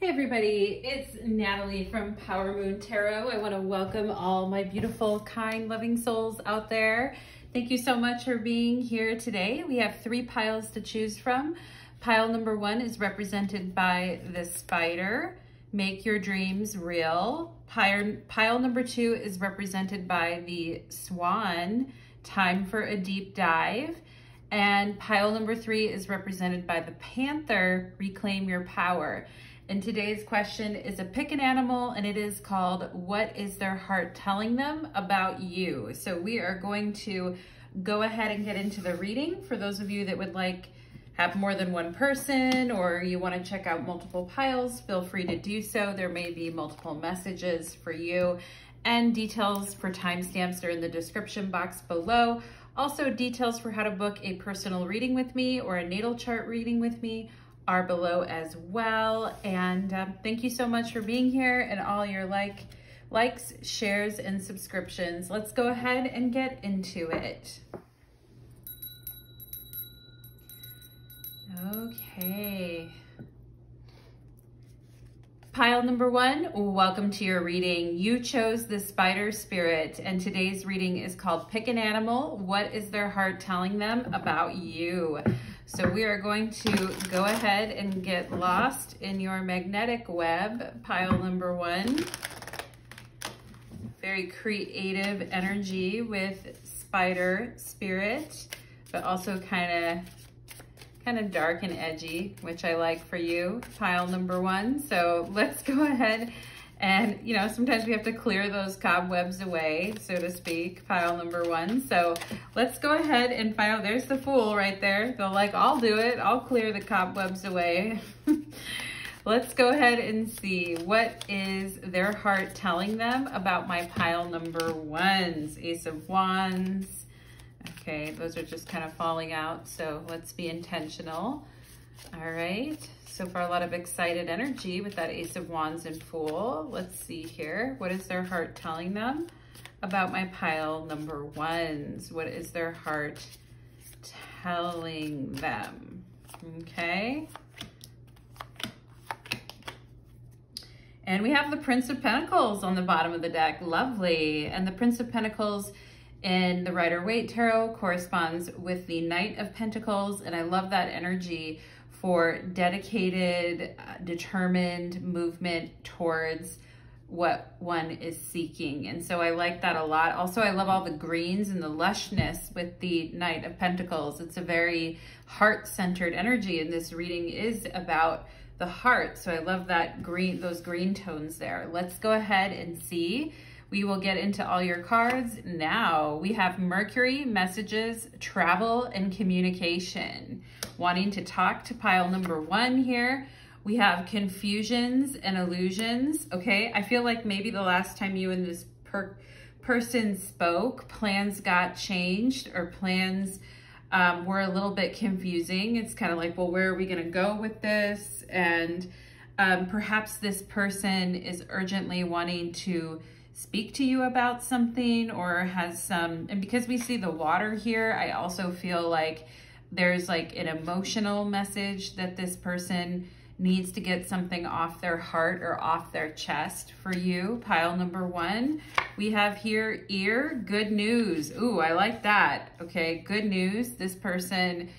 Hey everybody, it's Natalie from Power Moon Tarot. I want to welcome all my beautiful, kind, loving souls out there. Thank you so much for being here today. We have 3 piles to choose from. Pile number 1 is represented by the spider. Make your dreams real. Pile number 2 is represented by the swan. Time for a deep dive. And pile number 3 is represented by the panther. Reclaim your power. And today's question is a pick an animal, and it is called, what is their heart telling them about you? So we are going to go ahead and get into the reading. For those of you that would have more than one person, or you want to check out multiple piles, feel free to do so. There may be multiple messages for you, and details for timestamps are in the description box below. Also, details for how to book a personal reading with me or a natal chart reading with me are below as well. And thank you so much for being here and all your likes, shares, and subscriptions. Let's go ahead and get into it. Okay. Pile number 1, welcome to your reading. You chose the spider spirit, and today's reading is called Pick an Animal. What is their heart telling them about you? So we are going to go ahead and get lost in your magnetic web. Pile number 1. Very creative energy with spider spirit, but also kind of dark and edgy, which I like for you, pile number 1. So let's go ahead and, sometimes we have to clear those cobwebs away, so to speak, pile number 1. So let's go ahead and find out. There's the Fool right there. They're like, I'll do it. I'll clear the cobwebs away. Let's go ahead and see, what is their heart telling them about my pile number 1s? Ace of Wands. Okay, those are just kind of falling out, so let's be intentional. All right, so far a lot of excited energy with that Ace of Wands and Fool. Let's see here. What is their heart telling them about my pile number 1s? What is their heart telling them? Okay. And we have the Prince of Pentacles on the bottom of the deck. Lovely. And the Prince of Pentacles in the Rider-Waite Tarot corresponds with the Knight of Pentacles, and I love that energy for dedicated, determined movement towards what one is seeking. And so I like that a lot. Also, I love all the greens and the lushness with the Knight of Pentacles. It's a very heart-centered energy, and this reading is about the heart. So I love that those green tones there. Let's go ahead and see. We will get into all your cards now. We have Mercury, messages, travel, and communication. Wanting to talk to pile number 1 here. We have confusions and illusions. Okay, I feel like maybe the last time you and this person spoke, plans got changed, or plans were a little bit confusing. It's kind of like, well, where are we gonna go with this? And perhaps this person is urgently wanting to speak to you about something, or has and because we see the water here, I also feel like there's like an emotional message that this person needs to get something off their heart or off their chest for you. Pile number 1. We have here ear, good news. Ooh, I like that. Okay, good news. This person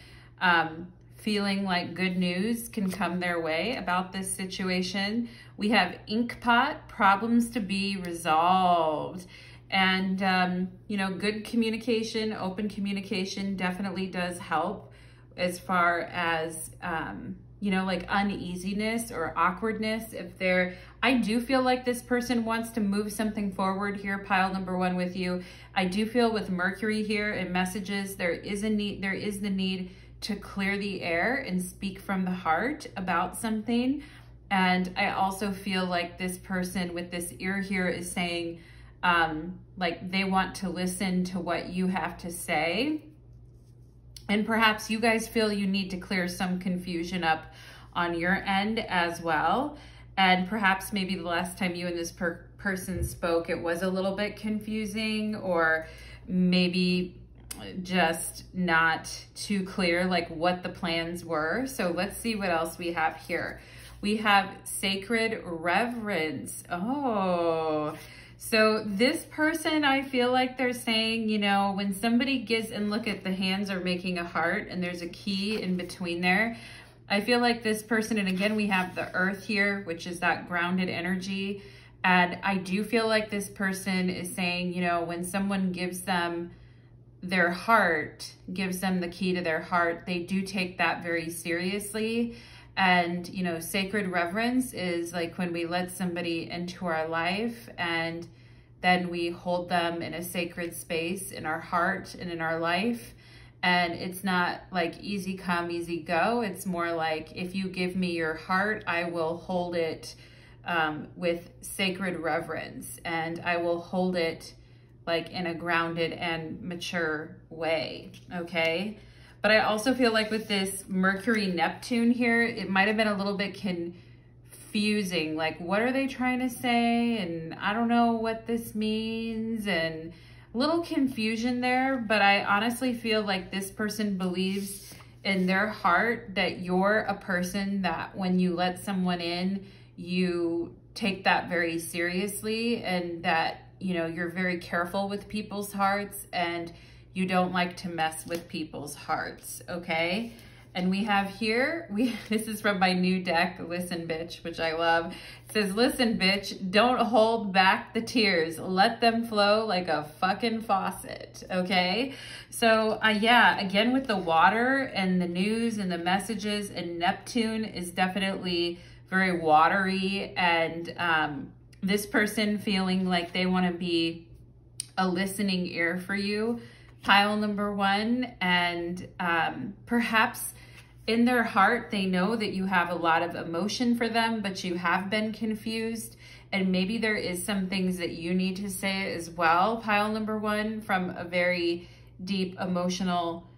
feeling like good news can come their way about this situation. We have Inkpot, problems to be resolved. And, good communication, open communication definitely does help as far as, like uneasiness or awkwardness. I do feel like this person wants to move something forward here, pile number 1 with you. I do feel with Mercury here and messages, there is the need to clear the air and speak from the heart about something. And I also feel like this person with this ear here is saying, like they want to listen to what you have to say. And perhaps you guys feel you need to clear some confusion up on your end as well. And perhaps maybe the last time you and this person spoke, it was a little bit confusing, or maybe just not too clear like what the plans were. So let's see what else we have here. We have sacred reverence. Oh, so this person, I feel like they're saying, you know, when somebody gives, and look at the hands are making a heart and there's a key in between there. I feel like this person, and again, we have the earth here, which is that grounded energy. And I do feel like this person is saying, you know, when someone gives them their heart, gives them the key to their heart, they do take that very seriously. And, you know, sacred reverence is like when we let somebody into our life and then we hold them in a sacred space in our heart and in our life. And it's not like easy come, easy go. It's more like, if you give me your heart, I will hold it with sacred reverence, and I will hold it like in a grounded and mature way, okay? But I also feel like with this Mercury-Neptune here, it might have been a little bit confusing. Like, what are they trying to say? And I don't know what this means, and a little confusion there. But I honestly feel like this person believes in their heart that you're a person that when you let someone in, you take that very seriously, and that, you know, you're very careful with people's hearts and you don't like to mess with people's hearts, okay? And we have here, this is from my new deck, Listen Bitch, which I love. It says, listen bitch, don't hold back the tears. Let them flow like a fucking faucet, okay? So yeah, again with the water and the news and the messages, and Neptune is definitely very watery, and this person feeling like they want to be a listening ear for you, pile number one. And perhaps in their heart, they know that you have a lot of emotion for them, but you have been confused. And maybe there is some things that you need to say as well, pile number one, from a very deep emotional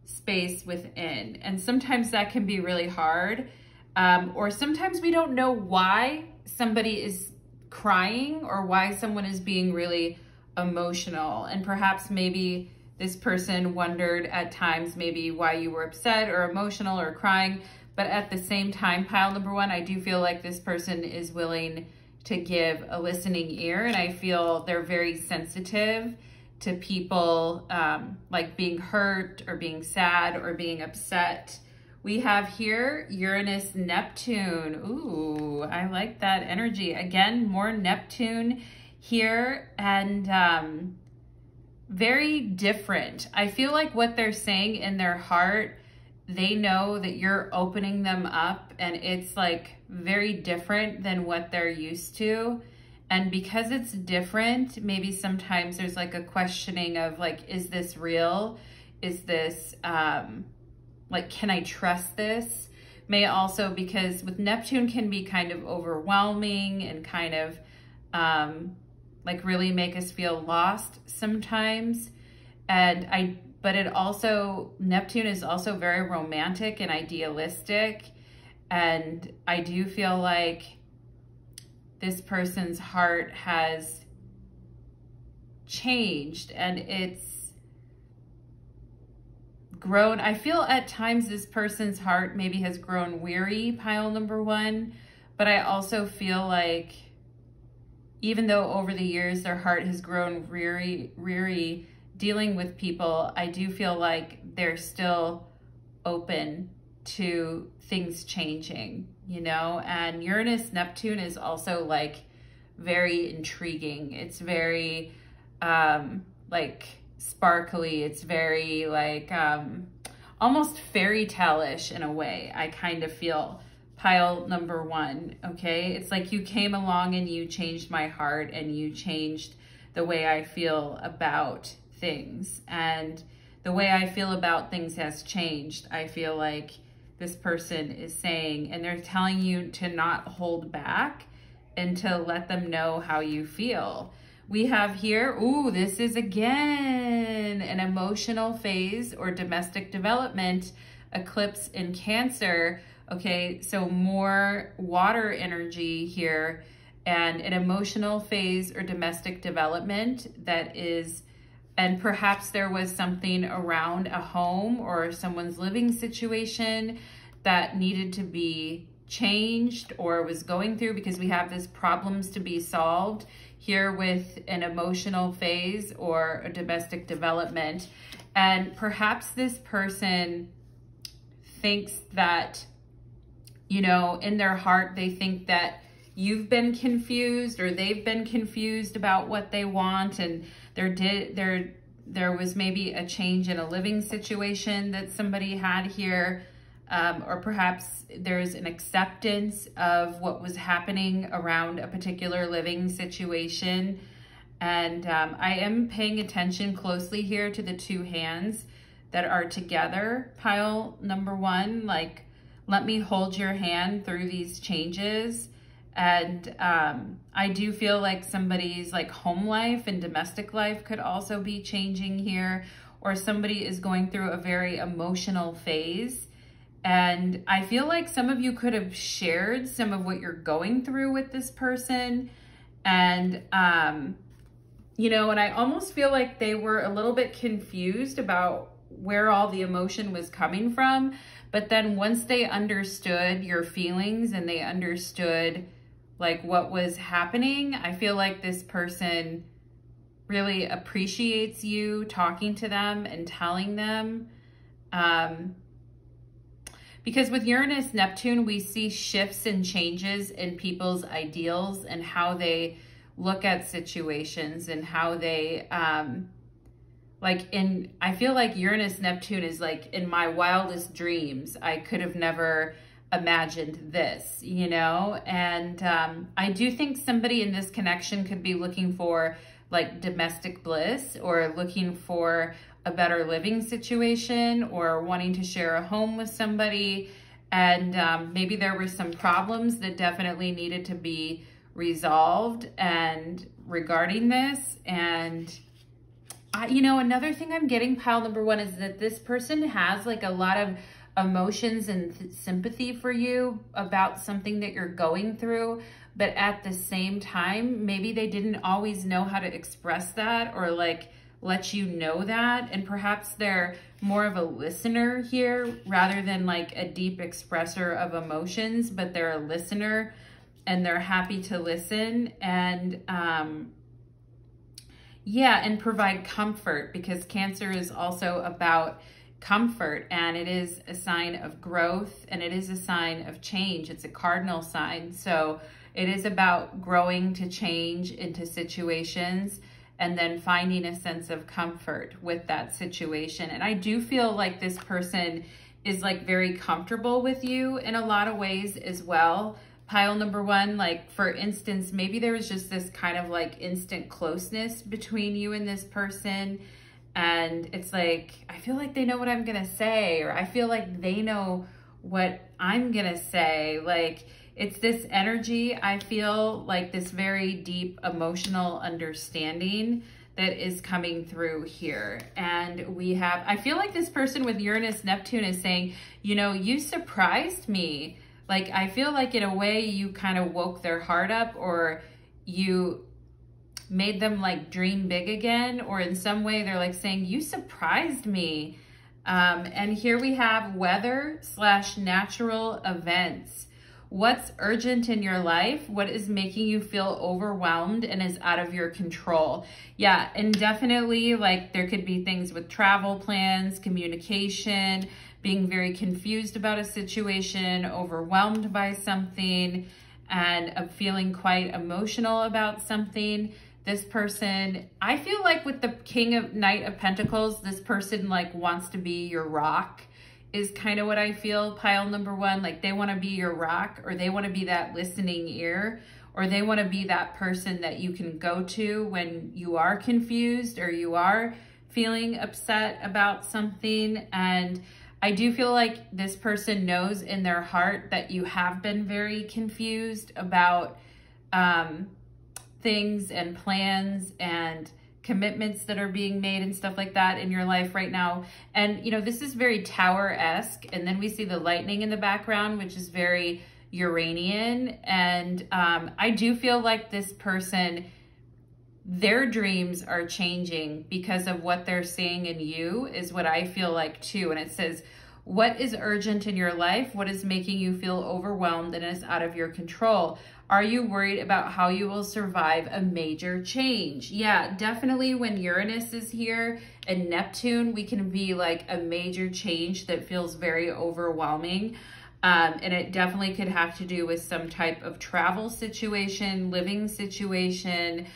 space within. And sometimes that can be really hard. Or sometimes we don't know why somebody is crying or why someone is being really emotional. And perhaps maybe this person wondered at times maybe why you were upset or emotional or crying. But at the same time, pile number one, I do feel like this person is willing to give a listening ear. And I feel they're very sensitive to people like being hurt or being sad or being upset. We have here Uranus, Neptune. Ooh, I like that energy. Again, more Neptune here, and very different. I feel like what they're saying in their heart, they know that you're opening them up, and it's like very different than what they're used to. And because it's different, maybe sometimes there's like a questioning of like, is this real? Is this, like, can I trust this? May also, because with Neptune can be kind of overwhelming and kind of like really make us feel lost sometimes. But it also, Neptune is also very romantic and idealistic. And I do feel like this person's heart has changed, and it's grown. I feel at times this person's heart maybe has grown weary, pile number one, but I also feel like even though over the years their heart has grown weary dealing with people, I do feel like they're still open to things changing, you know? And Uranus, Neptune is also like very intriguing. It's very like sparkly. It's very like almost fairy tale-ish in a way, I kind of feel, pile number one, okay? It's like you came along and you changed my heart, and you changed the way I feel about things. And the way I feel about things has changed. I feel like this person is saying, and they're telling you to not hold back and to let them know how you feel. We have here, ooh, this is again an emotional phase or domestic development eclipse in Cancer. Okay, so more water energy here, and an emotional phase or domestic development that is, and perhaps there was something around a home or someone's living situation that needed to be changed or was going through, because we have this problems to be solved here with an emotional phase or a domestic development. And perhaps this person thinks that, you know, in their heart, they think that you've been confused or they've been confused about what they want, and there was maybe a change in a living situation that somebody had here, or perhaps there's an acceptance of what was happening around a particular living situation. And I am paying attention closely here to the two hands that are together, pile number one, like, let me hold your hand through these changes. And I do feel like somebody's like home life and domestic life could also be changing here, or somebody is going through a very emotional phase. And I feel like some of you could have shared some of what you're going through with this person. And, you know, and I almost feel like they were a little bit confused about where all the emotion was coming from. But then once they understood your feelings and they understood like what was happening, I feel like this person really appreciates you talking to them and telling them. Because with Uranus, Neptune, we see shifts and changes in people's ideals and how they look at situations and how they, I feel like Uranus, Neptune is like in my wildest dreams. I could have never imagined this, you know? And I do think somebody in this connection could be looking for like domestic bliss, or looking for a better living situation, or wanting to share a home with somebody. And maybe there were some problems that definitely needed to be resolved and regarding this. And you know, another thing I'm getting, pile number one, is that this person has like a lot of emotions and sympathy for you about something that you're going through, but at the same time, maybe they didn't always know how to express that or like let you know that. And perhaps they're more of a listener here rather than like a deep expresser of emotions, but they're a listener and they're happy to listen. And yeah, and provide comfort, because Cancer is also about comfort, and it is a sign of growth, and it is a sign of change. It's a cardinal sign. So it is about growing to change into situations and then finding a sense of comfort with that situation. And I do feel like this person is like very comfortable with you in a lot of ways as well. Pile number one, like for instance, maybe there was just this kind of like instant closeness between you and this person. And it's like, I feel like they know what I'm gonna say, or I feel like they know what I'm gonna say. Like it's this energy, I feel like this very deep emotional understanding that is coming through here. And we have, I feel like this person with Uranus, Neptune is saying, you know, you surprised me. Like, I feel like in a way you kind of woke their heart up, or you made them like dream big again, or in some way they're like saying, you surprised me. And here we have weather/natural events. What's urgent in your life? What is making you feel overwhelmed and is out of your control? Yeah, and definitely like there could be things with travel plans, communication, being very confused about a situation, overwhelmed by something, and feeling quite emotional about something. This person, I feel like with the Knight of Pentacles, this person like wants to be your rock, is kind of what I feel, pile number one. Like they want to be your rock, or they want to be that listening ear, or they want to be that person that you can go to when you are confused or you are feeling upset about something. And I do feel like this person knows in their heart that you have been very confused about things and plans and commitments that are being made and stuff like that in your life right now. And, you know, this is very Tower-esque. And then we see the lightning in the background, which is very Uranian. And I do feel like this person, their dreams are changing because of what they're seeing in you, is what I feel like too. And it says, What is urgent in your life? What is making you feel overwhelmed and is out of your control? Are you worried about how you will survive a major change? Yeah, definitely when Uranus is here and Neptune, we can be like a major change that feels very overwhelming. And it definitely could have to do with some type of travel situation, living situation,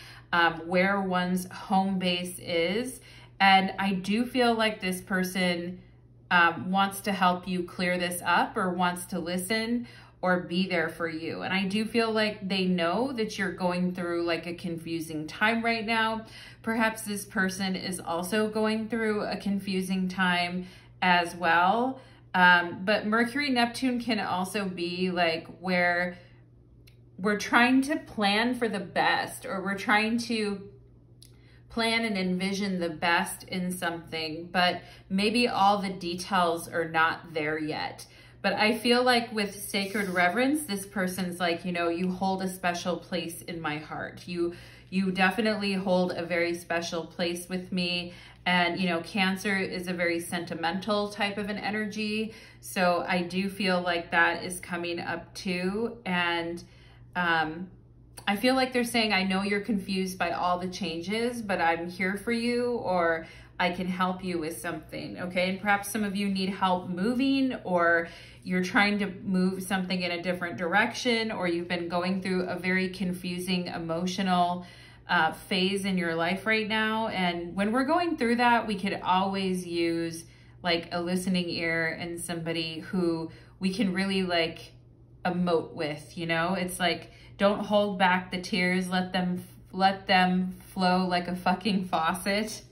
where one's home base is. And I do feel like this person wants to help you clear this up or wants to listen or be there for you. And I do feel like they know that you're going through like a confusing time right now. Perhaps this person is also going through a confusing time as well. But Mercury Neptune can also be like where we're trying to plan for the best, or we're trying to plan and envision the best in something, but maybe all the details are not there yet. But I feel like with sacred reverence, this person's like, you know, you hold a special place in my heart. You definitely hold a very special place with me. And, you know, Cancer is a very sentimental type of an energy. So I do feel like that is coming up too. And I feel like they're saying, I know you're confused by all the changes, but I'm here for you, or I can help you with something, okay? And perhaps some of you need help moving, or you're trying to move something in a different direction, or you've been going through a very confusing emotional phase in your life right now. And when we're going through that, we could always use like a listening ear and somebody who we can really like emote with, you know? It's like, don't hold back the tears, let them flow like a fucking faucet.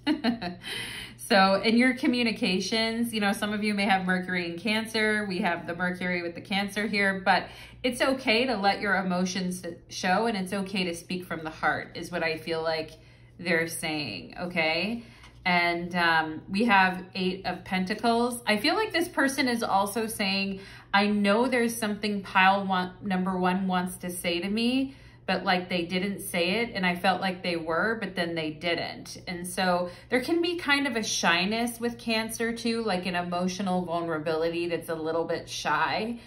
So in your communications, you know, some of you may have Mercury in Cancer. We have the Mercury with the Cancer here, but it's okay to let your emotions show, and it's okay to speak from the heart is what I feel like they're saying, okay? And we have 8 of Pentacles. I feel like this person is also saying, I know there's something number one wants to say to me, but like they didn't say it, and I felt like they were, but then they didn't. And so there can be kind of a shyness with Cancer too, like an emotional vulnerability that's a little bit shy.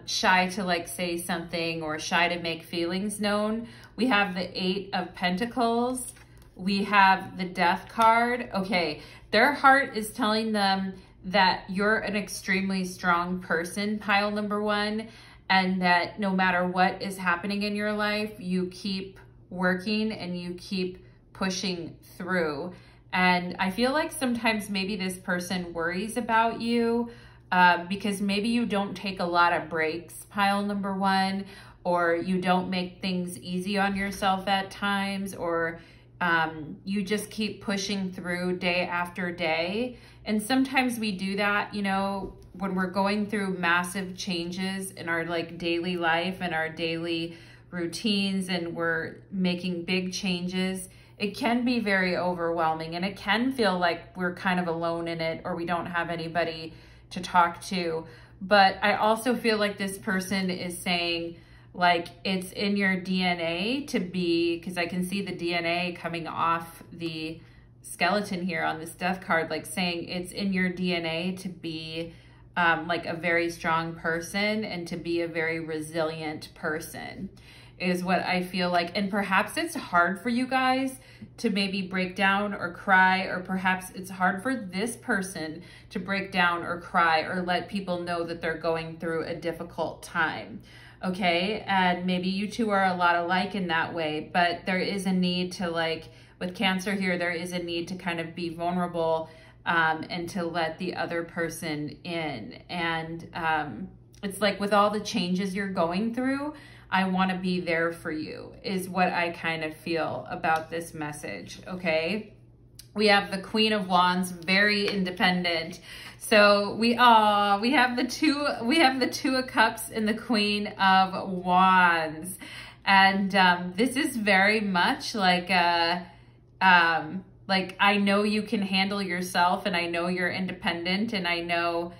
Shy to like say something, or shy to make feelings known. We have the 8 of Pentacles. We have the Death card. Okay, their heart is telling them that you're an extremely strong person, pile number 1, and that no matter what is happening in your life, you keep working and you keep pushing through. And I feel like sometimes maybe this person worries about you because maybe you don't take a lot of breaks, pile number 1, or you don't make things easy on yourself at times, or you just keep pushing through day after day. And sometimes we do that, you know, when we're going through massive changes in our like daily life and our daily routines, and we're making big changes, it can be very overwhelming, and it can feel like we're kind of alone in it, or we don't have anybody to talk to. But I also feel like this person is saying, like, it's in your DNA to be, because I can see the DNA coming off the skeleton here on this Death card, like saying it's in your DNA to be like a very strong person and to be a very resilient person is what I feel like. And perhaps it's hard for you guys to maybe break down or cry, or perhaps it's hard for this person to break down or cry or let people know that they're going through a difficult time. Okay, and maybe you two are a lot alike in that way, but there is a need to, like, with Cancer here, there is a need to kind of be vulnerable and to let the other person in. And it's like with all the changes you're going through, I want to be there for you is what I kind of feel about this message, okay? We have the Queen of Wands, very independent. So we have the Two of Cups and the Queen of Wands. And this is very much like I know you can handle yourself, and I know you're independent, and I know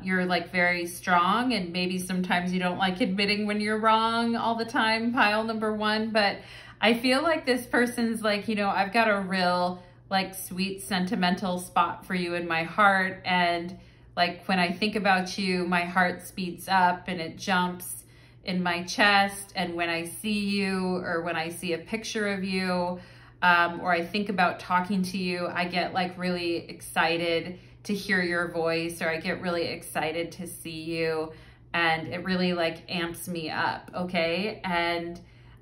you're like very strong, and maybe sometimes you don't like admitting when you're wrong all the time, pile number 1. But I feel like this person's like, you know, I've got a real like sweet sentimental spot for you in my heart, and Like when I think about you, my heart speeds up and it jumps in my chest. And when I see you, or when I see a picture of you, or I think about talking to you, I get like really excited to hear your voice, or I get really excited to see you, and it really like amps me up, okay? And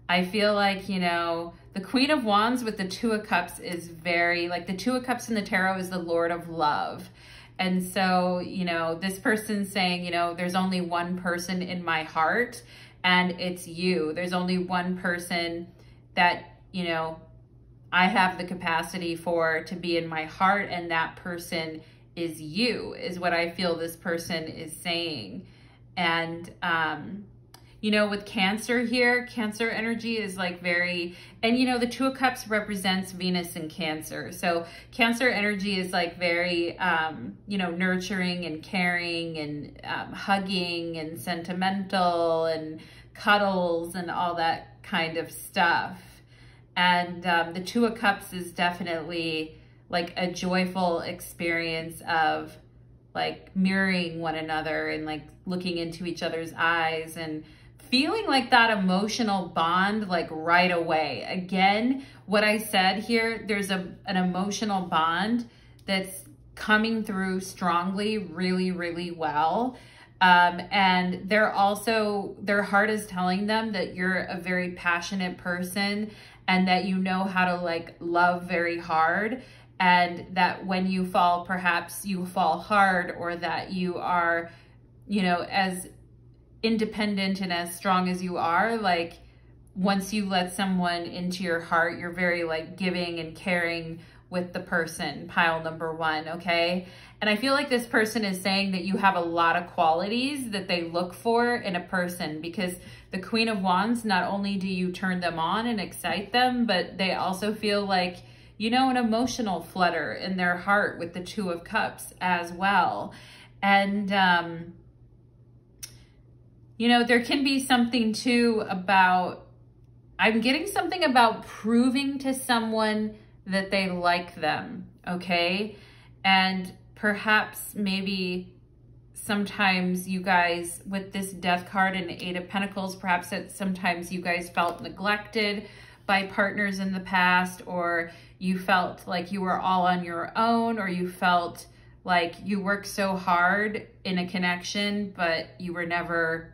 I feel like, you know, the Queen of Wands with the Two of Cups is very, like the Two of Cups in the tarot is the Lord of Love. And so, you know, this person's saying, you know, there's only one person in my heart, and it's you. There's only one person that, you know, I have the capacity for to be in my heart, and that person is you, is what I feel this person is saying. And, you know, with Cancer here, Cancer energy is like very, and you know, the Two of Cups represents Venus and Cancer. So Cancer energy is like very, you know, nurturing and caring and hugging and sentimental and cuddles and all that kind of stuff. And the Two of Cups is definitely like a joyful experience of like mirroring one another and like looking into each other's eyes and feeling like that emotional bond like right away. Again, what I said here, there's an emotional bond that's coming through strongly, really, really well. And they're also, their heart is telling them that you're a very passionate person and that you know how to like love very hard. And that when you fall, perhaps you fall hard, or that you are, you know, as independent and as strong as you are, like once you let someone into your heart, you're very like giving and caring with the person, pile number one, okay? And I feel like this person is saying that you have a lot of qualities that they look for in a person, because the Queen of Wands, not only do you turn them on and excite them, but they also feel like, you know, an emotional flutter in their heart with the Two of Cups as well. And, you know, there can be something too about, I'm getting something about proving to someone that they like them, okay? And perhaps maybe sometimes you guys, with this Death card and Eight of Pentacles, perhaps that sometimes you guys felt neglected by partners in the past, or you felt like you were all on your own, or you felt like you worked so hard in a connection, but you were never,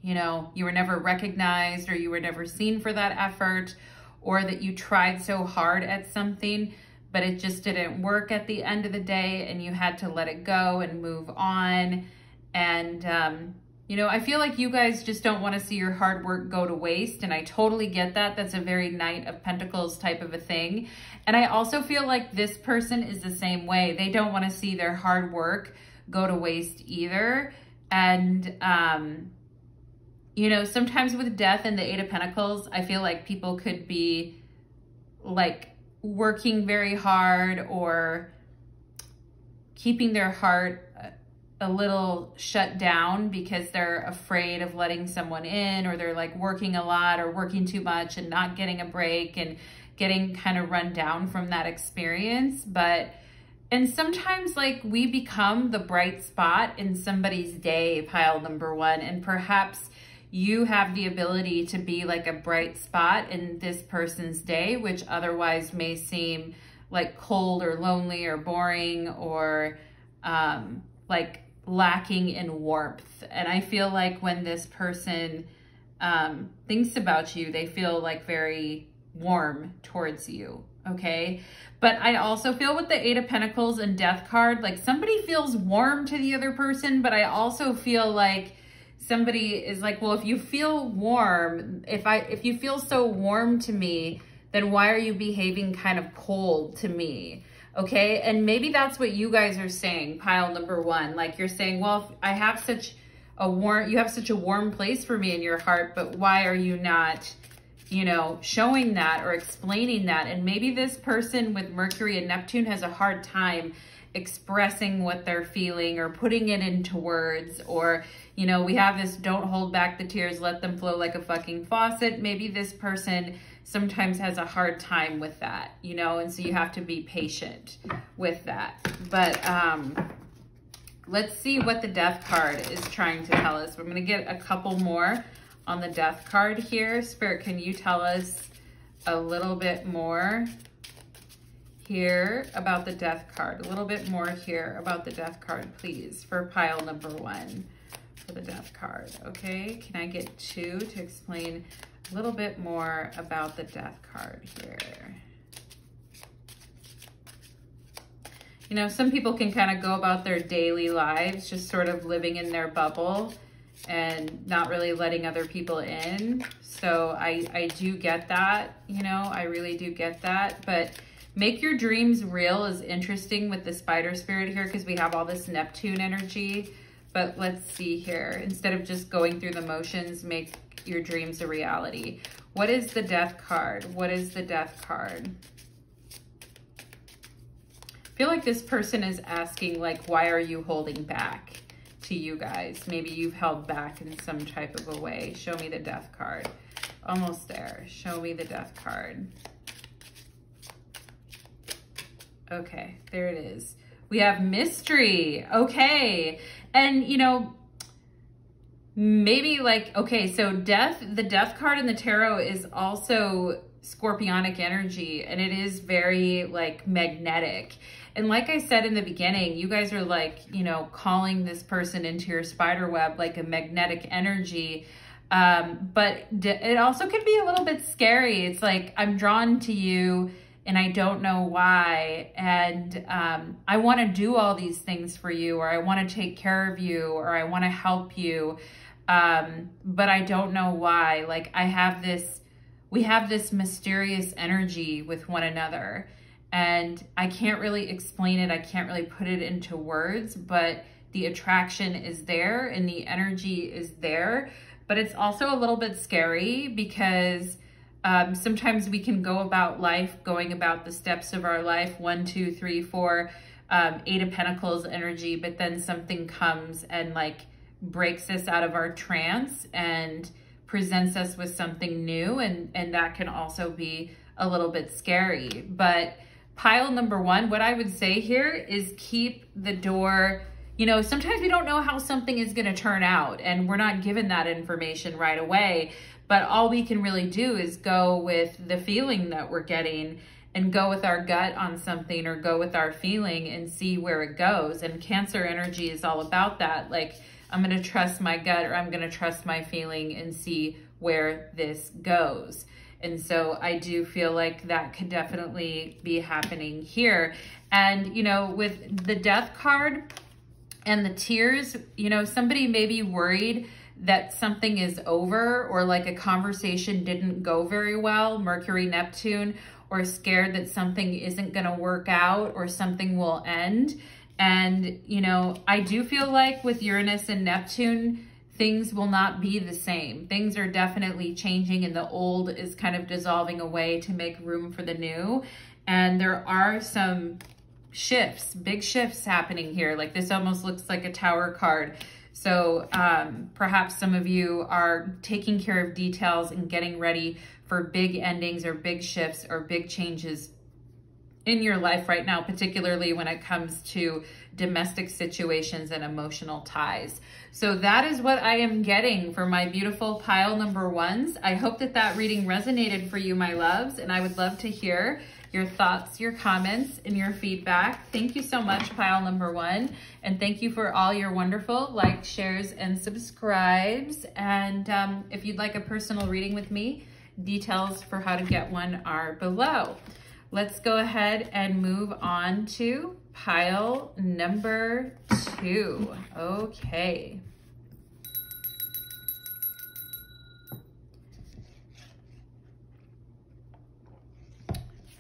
you know, you were never recognized, or you were never seen for that effort, or that you tried so hard at something, but it just didn't work at the end of the day, and you had to let it go and move on. And, you know, I feel like you guys just don't want to see your hard work go to waste, and I totally get that. That's a very Knight of Pentacles type of a thing. And I also feel like this person is the same way. They don't want to see their hard work go to waste either. And, you know, sometimes with Death and the Eight of Pentacles, I feel like people could be like working very hard, or keeping their heart a little shut down because they're afraid of letting someone in, or they're like working a lot or working too much and not getting a break and getting kind of run down from that experience. But, and sometimes like we become the bright spot in somebody's day, pile number one, and perhaps you have the ability to be like a bright spot in this person's day, which otherwise may seem like cold or lonely or boring, or like lacking in warmth. And I feel like when this person thinks about you, they feel like very warm towards you, okay? But I also feel with the Eight of Pentacles and Death card, like somebody feels warm to the other person, but I also feel like somebody is like, well, if you feel warm, if you feel so warm to me, then why are you behaving kind of cold to me? Okay, and maybe that's what you guys are saying, pile number one. Like you're saying, well, I have such a warm, you have such a warm place for me in your heart, but why are you not, you know, showing that or explaining that? And maybe this person with Mercury and Neptune has a hard time expressing what they're feeling or putting it into words. Or, you know, we have this don't hold back the tears, let them flow like a fucking faucet. Maybe this person sometimes has a hard time with that, you know, and so you have to be patient with that. But let's see what the Death card is trying to tell us. We're going to get a couple more on the Death card here. Spirit, can you tell us a little bit more here about the Death card? A little bit more here about the Death card, please, for pile number 1 for the Death card. Okay, can I get 2 to explain a little bit more about the Death card here? You know, some people can kind of go about their daily lives just sort of living in their bubble and not really letting other people in. So I do get that, you know, I really do get that. But make your dreams real is interesting with the spider spirit here because we have all this Neptune energy. But let's see here. Instead of just going through the motions, make your dreams a reality. What is the Death card? What is the Death card? I feel like this person is asking, like, why are you holding back to you guys? Maybe you've held back in some type of a way. Show me the Death card. Almost there. Show me the Death card. Okay, there it is. We have mystery. Okay. And, you know, maybe like, okay, so the Death card in the tarot is also scorpionic energy, and it is very like magnetic. And like I said in the beginning, you guys are like, you know, calling this person into your spider web like a magnetic energy. But it also could be a little bit scary. It's like, I'm drawn to you and I don't know why. And I want to do all these things for you, or I want to take care of you, or I want to help you. But I don't know why. Like we have this mysterious energy with one another. And I can't really explain it. I can't really put it into words, but the attraction is there and the energy is there. But it's also a little bit scary because sometimes we can go about life, going about the steps of our life, 1, 2, 3, 4, 8 of Pentacles energy, but then something comes and like breaks us out of our trance and presents us with something new. And that can also be a little bit scary. But pile number 1, what I would say here is keep the door, you know, sometimes we don't know how something is going to turn out and we're not given that information right away, but all we can really do is go with the feeling that we're getting and go with our gut on something, or go with our feeling and see where it goes. And Cancer energy is all about that. Like, I'm going to trust my gut, or I'm going to trust my feeling and see where this goes. And so I do feel like that could definitely be happening here. And, you know, with the Death card and the tears, you know, somebody may be worried that something is over, or like a conversation didn't go very well, Mercury, Neptune, or scared that something isn't going to work out or something will end. And, you know, I do feel like with Uranus and Neptune, things will not be the same. Things are definitely changing, and the old is kind of dissolving away to make room for the new. And there are some shifts, big shifts happening here. Like, this almost looks like a Tower card. So perhaps some of you are taking care of details and getting ready for big endings or big shifts or big changes in your life right now, particularly when it comes to domestic situations and emotional ties. So that is what I am getting for my beautiful pile number 1s. I hope that that reading resonated for you, my loves, and I would love to hear your thoughts, your comments, and your feedback. Thank you so much, pile number 1, and thank you for all your wonderful likes, shares, and subscribes. And if you'd like a personal reading with me, details for how to get one are below. Let's go ahead and move on to pile number 2. Okay.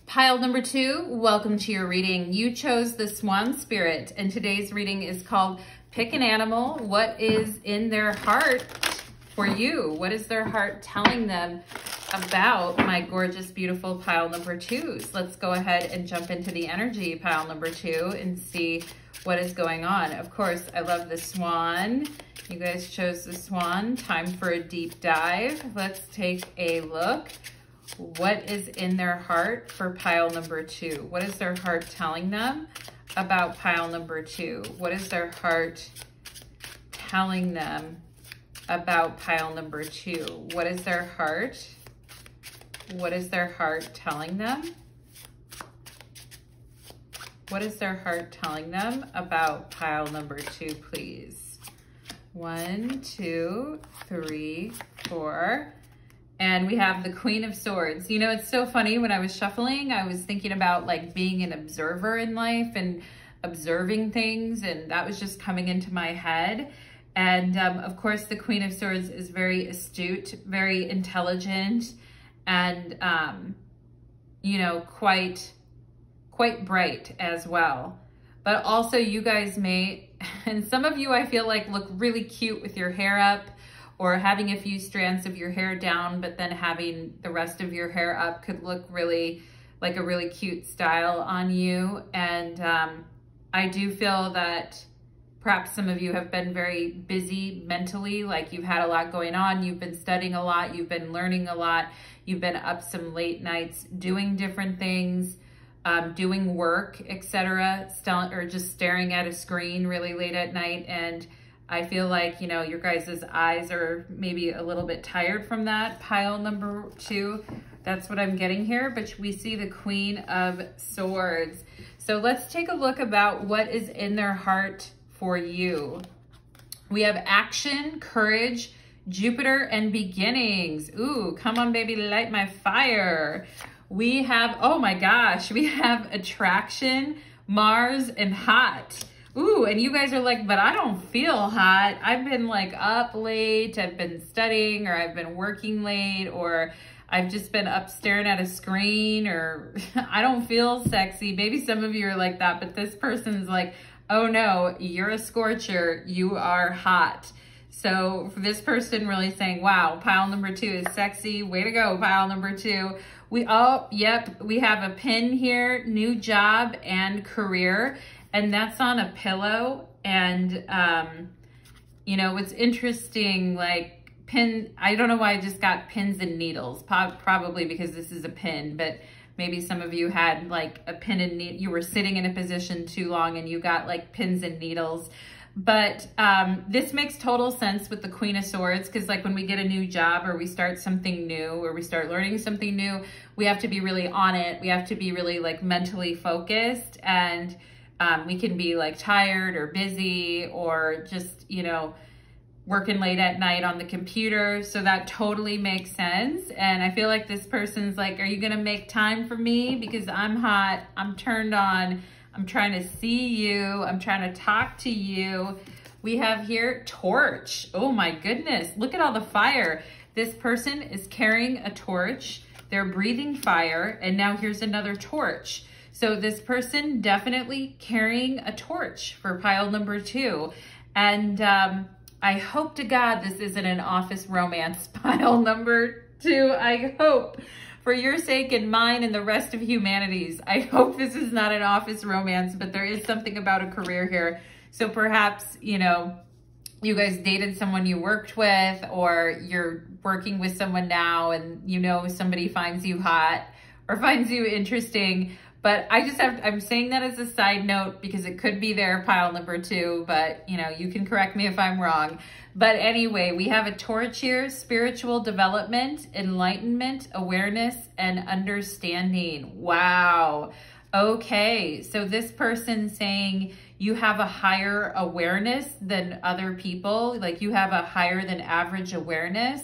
Pile number 2, welcome to your reading. You chose the Swan Spirit, and today's reading is called Pick an Animal. What is in their heart for you? What is their heart telling them about my gorgeous, beautiful pile number 2s? Let's go ahead and jump into the energy, pile number 2, and see what is going on. Of course, I love the Swan. You guys chose the Swan. Time for a deep dive. Let's take a look. What is in their heart for pile number 2? What is their heart telling them about pile number 2? What is their heart telling them about pile number 2? What is their heart? What is their heart telling them? What is their heart telling them about pile number 2, please? 1, 2, 3, 4. And we have the Queen of Swords. You know, it's so funny, when I was shuffling, I was thinking about like being an observer in life and observing things, and that was just coming into my head. And of course, the Queen of Swords is very astute, very intelligent, and, you know, quite bright as well. But also you guys may, and some of you I feel like look really cute with your hair up, or having a few strands of your hair down, but then having the rest of your hair up could look really like a really cute style on you. And I do feel that perhaps some of you have been very busy mentally, like you've had a lot going on, you've been studying a lot, you've been learning a lot, you've been up some late nights doing different things, doing work, etc., or just staring at a screen really late at night. And I feel like, you know, your guys' eyes are maybe a little bit tired from that. Pile number 2, that's what I'm getting here. But we see the Queen of Swords. So let's take a look about what is in their heart for you. We have action, courage, Jupiter, and beginnings. Ooh, come on, baby, light my fire. We have, oh my gosh, we have attraction, Mars, and hot. Ooh, and you guys are like, but I don't feel hot. I've been like up late, I've been studying, or I've been working late, or I've just been up staring at a screen, or I don't feel sexy. Maybe some of you are like that, but this person's like, oh no, you're a scorcher, you are hot. So for this person really saying, wow, pile number 2 is sexy. Way to go, pile number 2. We have a pin here, new job and career, and that's on a pillow. And, you know, what's interesting, like I don't know why I just got pins and needles, probably because this is a pin, but maybe some of you had like a pin and needle, you were sitting in a position too long and you got like pins and needles. But this makes total sense with the Queen of Swords, because like when we get a new job or we start something new or we start learning something new, we have to be really on it. We have to be really like mentally focused, and we can be like tired or busy or just, you know, working late at night on the computer. So that totally makes sense. And I feel like this person's like, are you gonna make time for me? Because I'm hot, I'm turned on, I'm trying to see you, I'm trying to talk to you. We have here torch. Oh my goodness, look at all the fire. This person is carrying a torch, they're breathing fire, and now here's another torch. So this person definitely carrying a torch for pile number 2. And I hope to God this isn't an office romance, pile number 2. I hope, for your sake and mine and the rest of humanity's, I hope this is not an office romance, but there is something about a career here. So perhaps, you know, you guys dated someone you worked with, or you're working with someone now and you know somebody finds you hot or finds you interesting. But I'm saying that as a side note because it could be their pile number 2, but you know, you can correct me if I'm wrong. But anyway, we have a torch here, spiritual development, enlightenment, awareness, and understanding. Wow. Okay, so this person saying you have a higher awareness than other people, like you have a higher than average awareness.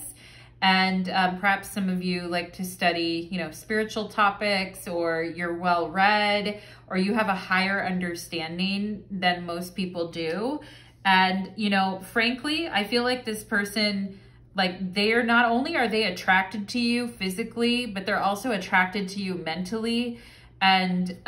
And perhaps some of you like to study, you know, spiritual topics, or you're well read, or you have a higher understanding than most people do. And, you know, frankly, I feel like this person, like not only are they attracted to you physically, but they're also attracted to you mentally. And,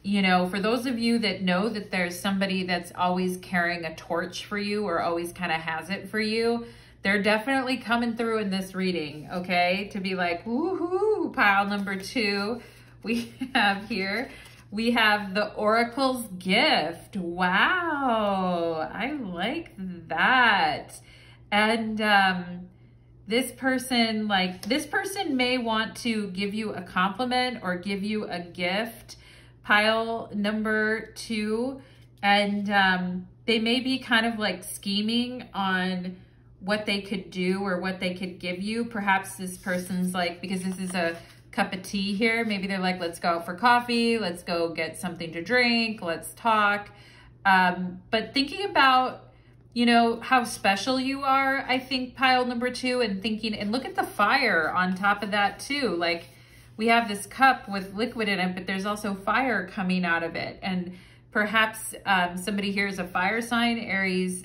you know, for those of you that know that there's somebody that's always carrying a torch for you or always kind of has it for you, they're definitely coming through in this reading, okay? To be like, woohoo, pile number 2. We have here, we have the Oracle's Gift. Wow, I like that. And this person may want to give you a compliment or give you a gift, pile number 2, and they may be kind of like scheming on what they could do or what they could give you. Perhaps this person's like, because this is a cup of tea here, maybe they're like, let's go out for coffee, let's go get something to drink, let's talk. But thinking about, you know, how special you are, I think, pile number 2, and thinking, and look at the fire on top of that too. Like, we have this cup with liquid in it, but there's also fire coming out of it. And perhaps somebody here is a fire sign, Aries,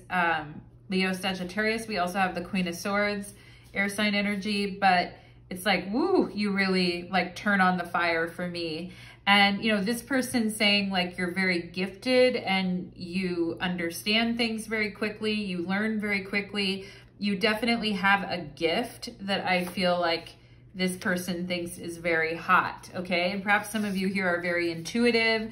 Leo, Sagittarius. We also have the Queen of Swords, air sign energy, but it's like, woo, you really like turn on the fire for me. And, you know, this person's saying like you're very gifted and you understand things very quickly. You learn very quickly. You definitely have a gift that I feel like this person thinks is very hot, okay? And perhaps some of you here are very intuitive,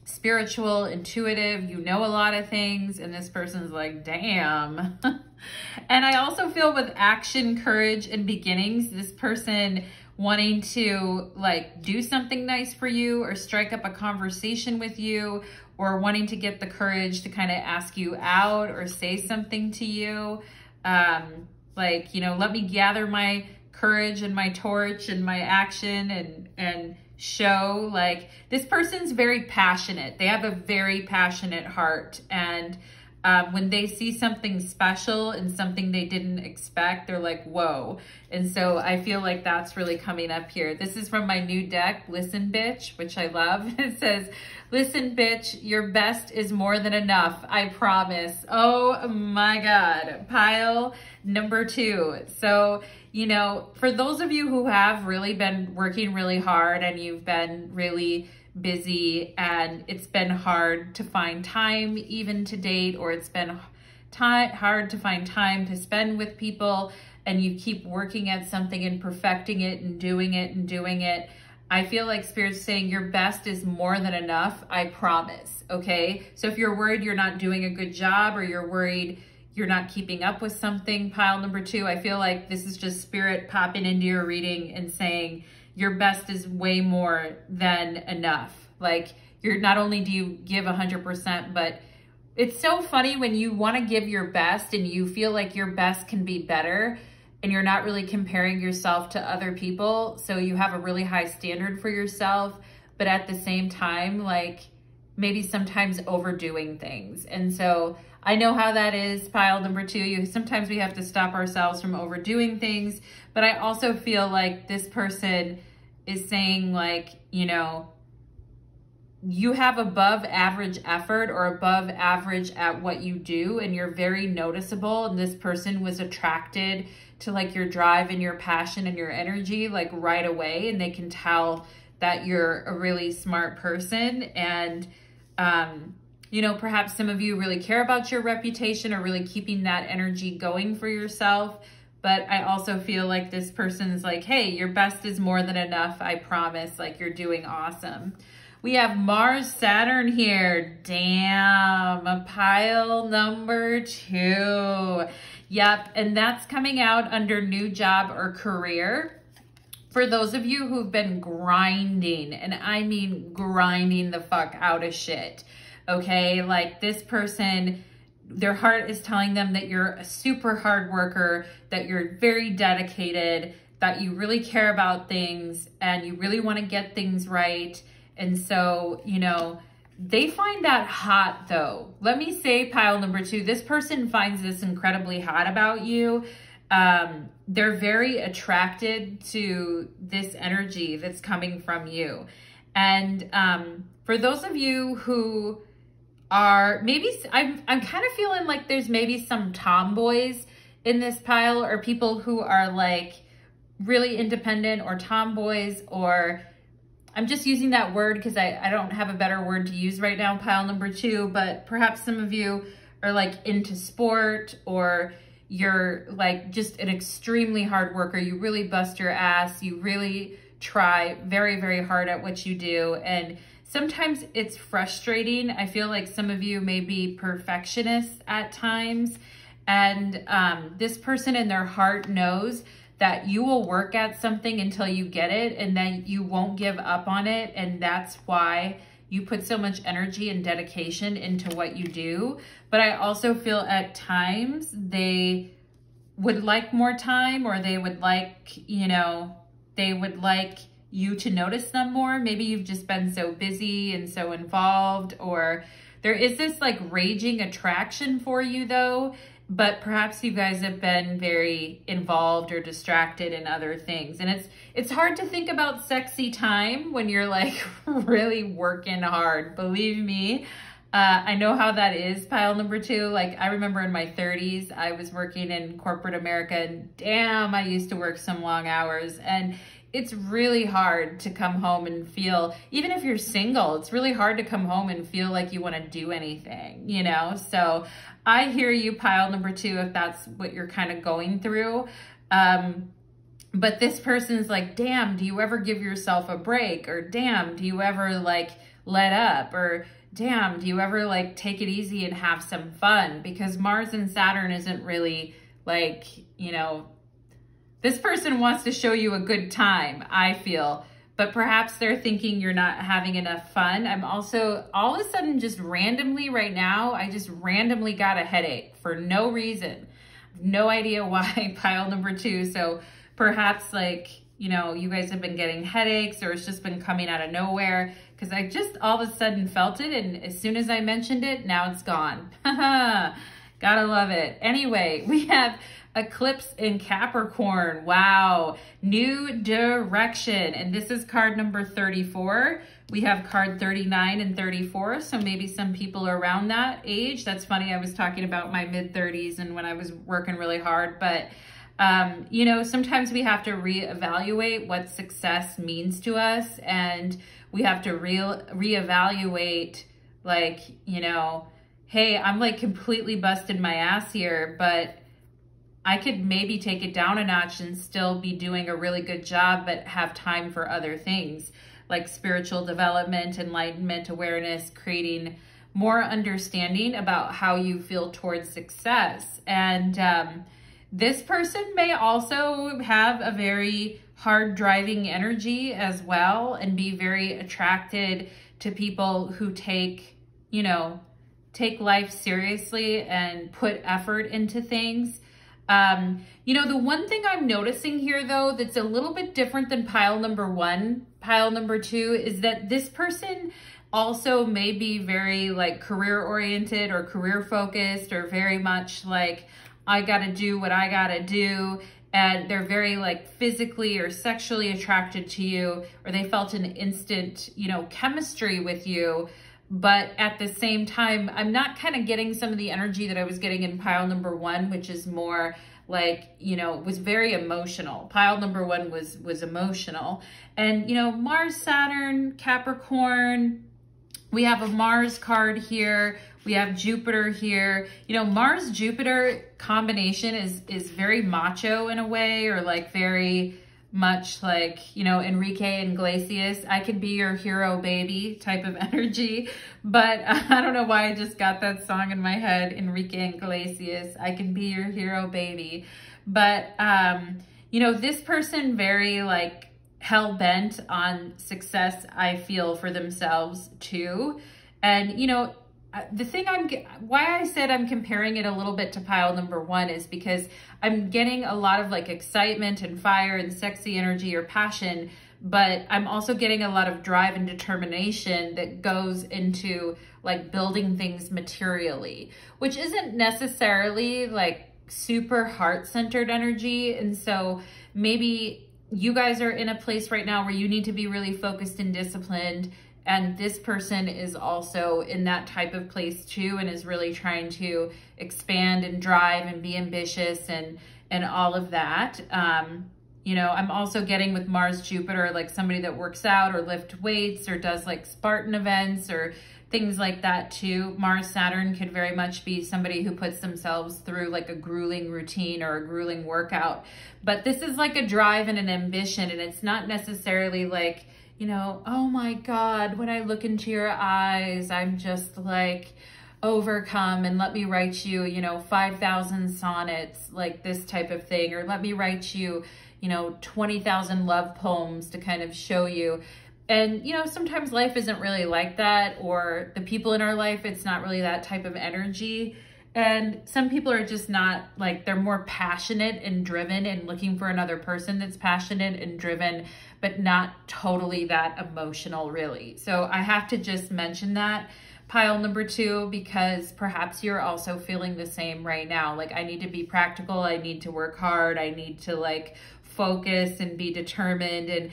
spiritual, intuitive, you know a lot of things, and this person's like, damn. And I also feel with action, courage, and beginnings, this person wanting to like do something nice for you or strike up a conversation with you, or wanting to get the courage to kind of ask you out or say something to you. Like, you know, let me gather my courage and my torch and my action and show. Like, this person's very passionate. They have a very passionate heart, and when they see something special and something they didn't expect, they're like, whoa. And so I feel like that's really coming up here. This is from my new deck, Listen Bitch, which I love. It says, listen bitch, your best is more than enough, I promise. Oh my God, pile number 2. So, you know, for those of you who have really been working really hard and you've been really busy and it's been hard to find time even to date, or it's been hard to find time to spend with people, and you keep working at something and perfecting it and doing it and doing it, I feel like Spirit's saying your best is more than enough, I promise, okay? So if you're worried you're not doing a good job, or you're worried you're not keeping up with something, pile number 2, I feel like this is just Spirit popping into your reading and saying your best is way more than enough. Like, you're not only do you give 100%, but it's so funny when you want to give your best and you feel like your best can be better, and you're not really comparing yourself to other people. So you have a really high standard for yourself, but at the same time, like maybe sometimes overdoing things. And so I know how that is, pile number 2. Sometimes we have to stop ourselves from overdoing things, but I also feel like this person is saying like, you know, you have above average effort or above average at what you do, and you're very noticeable. And this person was attracted to like your drive and your passion and your energy like right away. And they can tell that you're a really smart person. And, you know, perhaps some of you really care about your reputation or really keeping that energy going for yourself. But I also feel like this person's like, hey, your best is more than enough, I promise. Like, you're doing awesome. We have Mars, Saturn here. Damn, a pile number 2. Yep, and that's coming out under new job or career. For those of you who've been grinding, and I mean grinding the fuck out of shit, okay? Like, this person, their heart is telling them that you're a super hard worker, that you're very dedicated, that you really care about things, and you really want to get things right. And so, you know, they find that hot though. Let me say, pile number 2, this person finds this incredibly hot about you. They're very attracted to this energy that's coming from you. And for those of you who are maybe, I'm kind of feeling like there's maybe some tomboys in this pile, or people who are like really independent, or tomboys, or I'm just using that word because I don't have a better word to use right now, pile number 2, but perhaps some of you are like into sport, or you're like just an extremely hard worker. You really bust your ass. You really try very, very hard at what you do. And sometimes it's frustrating. I feel like some of you may be perfectionists at times. And this person in their heart knows that you will work at something until you get it, and then you won't give up on it. And that's why you put so much energy and dedication into what you do. But I also feel at times they would like more time, or they would like, you know, they would like you to notice them more. Maybe you've just been so busy and so involved, or there is this like raging attraction for you though, but perhaps you guys have been very involved or distracted in other things. And it's hard to think about sexy time when you're like really working hard. Believe me, I know how that is, pile number 2. Like, I remember in my 30s, I was working in corporate America, and damn, I used to work some long hours. And it's really hard to come home and feel, even if you're single, it's really hard to come home and feel like you want to do anything, you know? So I hear you, pile number 2, if that's what you're kind of going through. But this person's like, damn, do you ever give yourself a break? Or damn, do you ever like let up? Or damn, do you ever like take it easy and have some fun? Because Mars and Saturn isn't really like, you know, this person wants to show you a good time, I feel, but perhaps they're thinking you're not having enough fun. I'm also, all of a sudden, just randomly right now, I just randomly got a headache for no reason. No idea why, pile number 2. So perhaps like, you know, you guys have been getting headaches, or it's just been coming out of nowhere, because I just all of a sudden felt it, and as soon as I mentioned it, now it's gone. Gotta love it. Anyway, we have eclipse in Capricorn. Wow. New direction. And this is card number 34. We have card 39 and 34. So maybe some people are around that age. That's funny. I was talking about my mid-30s and when I was working really hard. But, you know, sometimes we have to reevaluate what success means to us. And we have to reevaluate, like, you know, hey, I'm like completely busted my ass here, but I could maybe take it down a notch and still be doing a really good job, but have time for other things like spiritual development, enlightenment, awareness, creating more understanding about how you feel towards success. And this person may also have a very hard driving energy as well, and be very attracted to people who take, you know, take life seriously and put effort into things. You know, the one thing I'm noticing here though, that's a little bit different than pile number 1, pile number 2, is that this person also may be very like career oriented or career focused, or very much like, I gotta do what I gotta do. And they're very like physically or sexually attracted to you, or they felt an instant, you know, chemistry with you. But at the same time, I'm not kind of getting some of the energy that I was getting in pile number 1, which is more like, you know, was very emotional. Pile number 1 was emotional. And, you know, Mars, Saturn, Capricorn, we have a Mars card here. We have Jupiter here. You know, Mars-Jupiter combination is very macho in a way, or like very much like, you know, Enrique Iglesias, I can be your hero baby type of energy. But I don't know why I just got that song in my head, Enrique Iglesias, I can be your hero baby. But, you know, this person very like hell-bent on success, I feel, for themselves too. And, you know, the thing why I said I'm comparing it a little bit to pile number 1 is because I'm getting a lot of like excitement and fire and sexy energy or passion, but I'm also getting a lot of drive and determination that goes into like building things materially, which isn't necessarily like super heart-centered energy. And so maybe you guys are in a place right now where you need to be really focused and disciplined. And this person is also in that type of place too, and is really trying to expand and drive and be ambitious and all of that. You know, I'm also getting with Mars, Jupiter, like somebody that works out or lift weights or does like Spartan events or things like that too. Mars, Saturn could very much be somebody who puts themselves through like a grueling routine or a grueling workout. But this is like a drive and an ambition, and it's not necessarily like, you know, oh my God, when I look into your eyes, I'm just like, overcome and let me write you, you know, 5,000 sonnets, like this type of thing, or let me write you, you know, 20,000 love poems to kind of show you. And, you know, sometimes life isn't really like that, or the people in our life, it's not really that type of energy. And some people are just not, like, they're more passionate and driven and looking for another person that's passionate and driven, but not totally that emotional, really. So I have to just mention that, pile number 2, because perhaps you're also feeling the same right now. Like, I need to be practical. I need to work hard. I need to, like, focus and be determined. And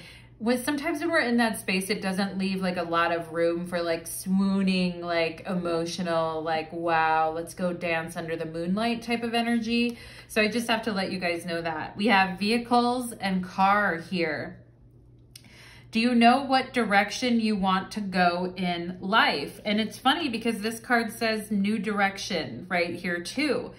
sometimes when we're in that space, it doesn't leave like a lot of room for like swooning, like emotional, like, wow, let's go dance under the moonlight type of energy. So I just have to let you guys know that. We have vehicles and car here. Do you know what direction you want to go in life? And it's funny because this card says new direction right here too.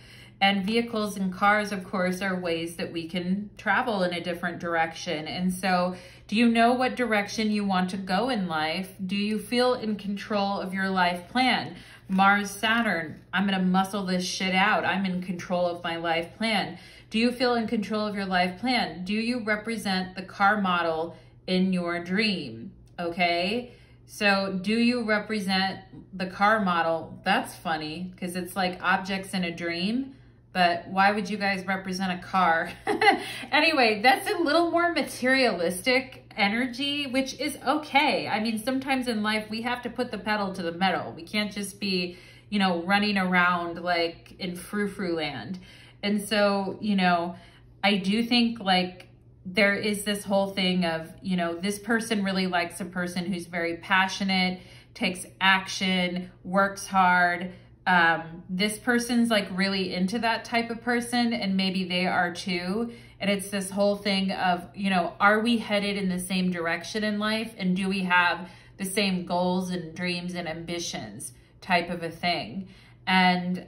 And vehicles and cars, of course, are ways that we can travel in a different direction. And so, do you know what direction you want to go in life? Do you feel in control of your life plan? Mars, Saturn, I'm gonna muscle this shit out. I'm in control of my life plan. Do you feel in control of your life plan? Do you represent the car model in your dream? Okay, so do you represent the car model? That's funny, because it's like objects in a dream. But why would you guys represent a car? Anyway, that's a little more materialistic energy, which is okay. I mean, sometimes in life, we have to put the pedal to the metal. We can't just be, you know, running around like in frou-frou land. And so, you know, I do think like there is this whole thing of, you know, this person really likes a person who's very passionate, takes action, works hard. This person's like really into that type of person, and maybe they are too. And it's this whole thing of, you know, are we headed in the same direction in life? And do we have the same goals and dreams and ambitions type of a thing? And,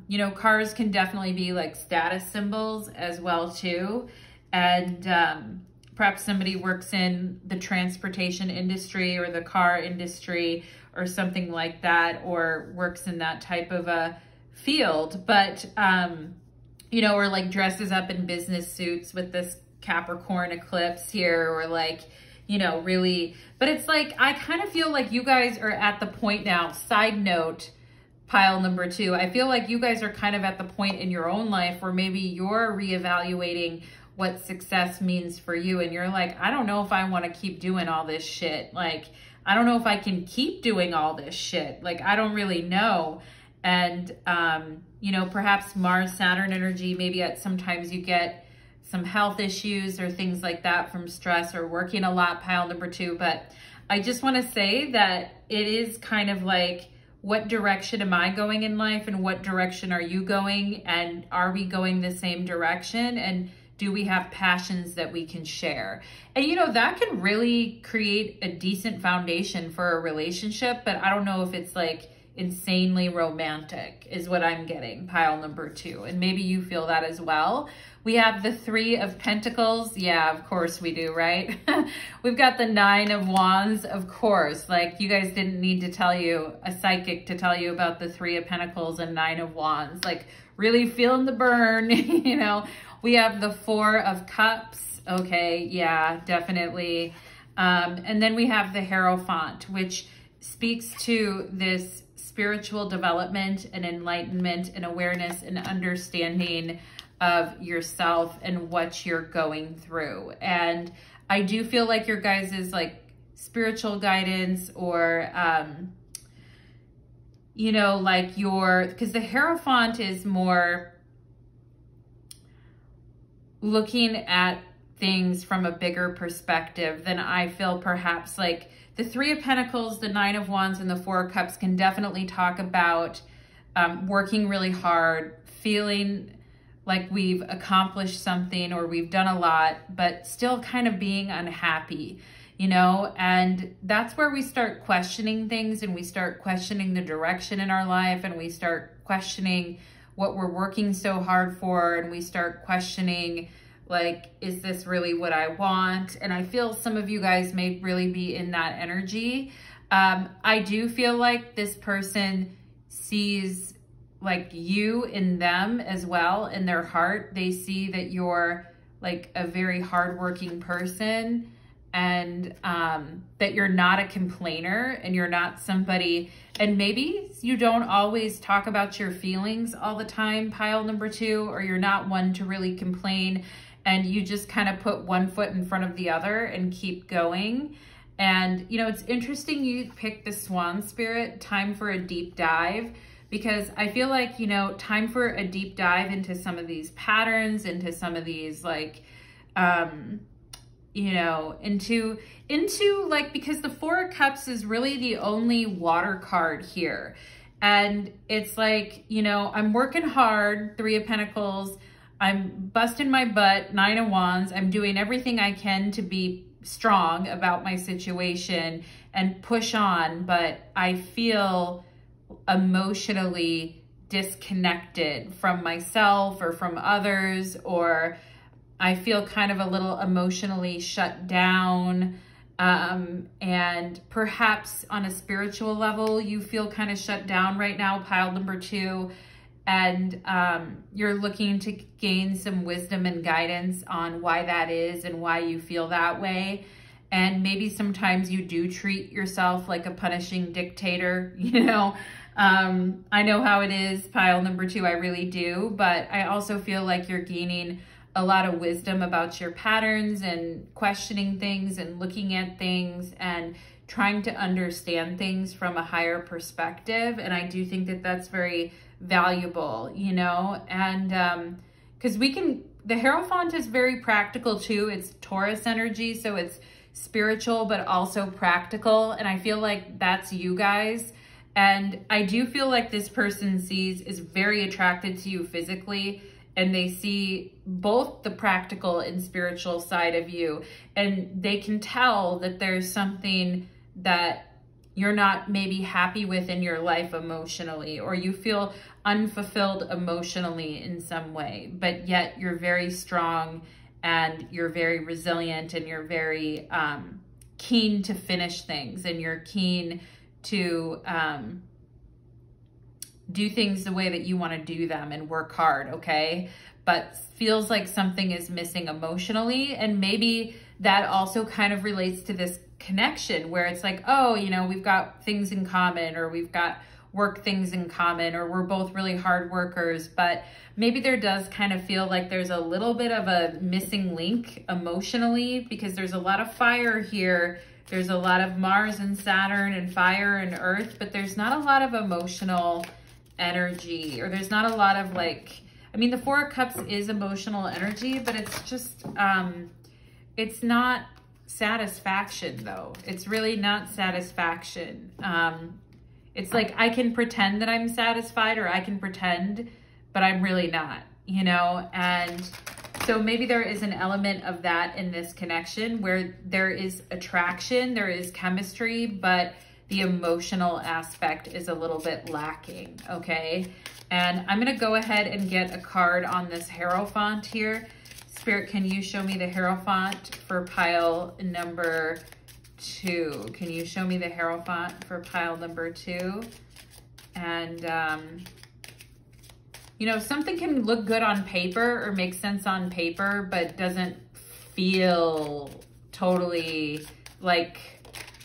you know, cars can definitely be like status symbols as well too. And, perhaps somebody works in the transportation industry or the car industry or something like that, or works in that type of a field, but, you know, or like dresses up in business suits with this Capricorn eclipse here, or like, you know, really, but it's like, I kind of feel like you guys are at the point now, side note, pile number 2, I feel like you guys are kind of at the point in your own life where maybe you're reevaluating what success means for you. And you're like, I don't know if I want to keep doing all this shit. Like, I don't know if I can keep doing all this shit. Like, I don't really know. And, you know, perhaps Mars, Saturn energy, maybe at sometimes you get some health issues or things like that from stress or working a lot, pile number 2. But I just want to say that it is kind of like, what direction am I going in life, and what direction are you going? And are we going the same direction? And do we have passions that we can share? And, you know, that can really create a decent foundation for a relationship, but I don't know if it's like insanely romantic is what I'm getting, pile number 2. And maybe you feel that as well. We have the 3 of Pentacles. Yeah, of course we do, right? We've got the 9 of Wands, of course. Like, you guys didn't need to tell you, a psychic to tell you about the 3 of Pentacles and 9 of Wands. Like, really feeling the burn, you know? We have the 4 of Cups. Okay, yeah, definitely. And then we have the Hierophant, which speaks to this spiritual development and enlightenment and awareness and understanding of yourself and what you're going through. And I do feel like your guys' like spiritual guidance, or, you know, like because the Hierophant is more looking at things from a bigger perspective than I feel perhaps like the 3 of Pentacles, the 9 of Wands, and the 4 of Cups can definitely talk about working really hard, feeling like we've accomplished something or we've done a lot, but still kind of being unhappy, you know? And that's where we start questioning things, and we start questioning the direction in our life, and we start questioning what we're working so hard for, and we start questioning, like, is this really what I want? And I feel some of you guys may really be in that energy. I do feel like this person sees like you in them as well, in their heart. They see that you're like a very hardworking person, and that you're not a complainer, and you're not somebody, and maybe you don't always talk about your feelings all the time, pile number 2, or you're not one to really complain, and you just kind of put one foot in front of the other and keep going. And, you know, it's interesting you picked the Swan spirit, time for a deep dive, because I feel like, you know, time for a deep dive into some of these patterns, into some of these like, you know, into like, because the 4 of Cups is really the only water card here. And it's like, you know, I'm working hard, 3 of Pentacles, I'm busting my butt, 9 of Wands, I'm doing everything I can to be strong about my situation and push on, but I feel emotionally disconnected from myself or from others, or I feel kind of a little emotionally shut down. And perhaps on a spiritual level, you feel kind of shut down right now, pile number 2. And you're looking to gain some wisdom and guidance on why that is and why you feel that way. And maybe sometimes you do treat yourself like a punishing dictator, you know. I know how it is, pile number 2, I really do. But I also feel like you're gaining a lot of wisdom about your patterns and questioning things and looking at things and trying to understand things from a higher perspective. And I do think that that's very valuable, you know, and because the Hierophant is very practical too. It's Taurus energy, so it's spiritual but also practical, and I feel like that's you guys. And I do feel like this person is very attracted to you physically, and they see both the practical and spiritual side of you, and they can tell that there's something that you're not maybe happy with in your life emotionally, or you feel unfulfilled emotionally in some way, but yet you're very strong and you're very resilient, and you're very keen to finish things, and you're keen to do things the way that you want to do them and work hard, okay? But feels like something is missing emotionally, and maybe that also kind of relates to this connection where it's like, oh, you know, we've got things in common, or we've got work things in common, or we're both really hard workers, but maybe there does kind of feel like there's a little bit of a missing link emotionally, because there's a lot of fire here. There's a lot of Mars and Saturn and fire and earth, but there's not a lot of emotional energy, or there's not a lot of like, I mean, the 4 of Cups is emotional energy, but it's just, it's not satisfaction though. It's really not satisfaction. It's like, I can pretend that I'm satisfied, or I can pretend, but I'm really not, you know? And so maybe there is an element of that in this connection where there is attraction, there is chemistry, but the emotional aspect is a little bit lacking, okay? And I'm gonna go ahead and get a card on this Hierophant here. Spirit, can you show me the Hierophant for pile number 2? Can you show me the Hierophant for pile number 2? And, you know, something can look good on paper or make sense on paper, but doesn't feel totally like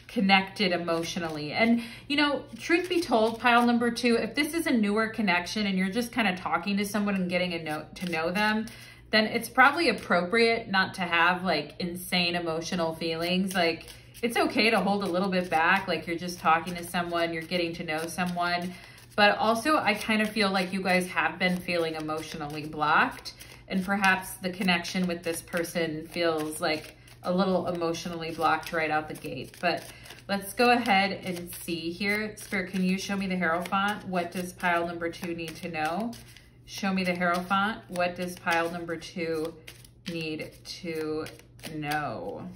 connected emotionally. And, you know, truth be told, pile number 2, if this is a newer connection and you're just kind of talking to someone and getting to know them, then it's probably appropriate not to have like insane emotional feelings. Like, it's okay to hold a little bit back, like you're just talking to someone, you're getting to know someone. But also, I kind of feel like you guys have been feeling emotionally blocked, and perhaps the connection with this person feels like a little emotionally blocked right out the gate. But let's go ahead and see here. Spirit, can you show me the Hierophant? What does pile number 2 need to know? Show me the Hierophant. What does pile number 2 need to know?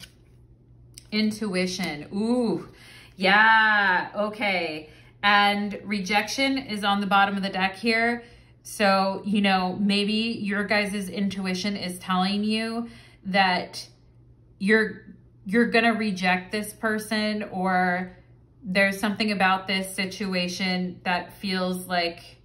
Intuition. Ooh, yeah, okay. And rejection is on the bottom of the deck here. So, you know, maybe your guys' intuition is telling you that you're gonna reject this person, or there's something about this situation that feels like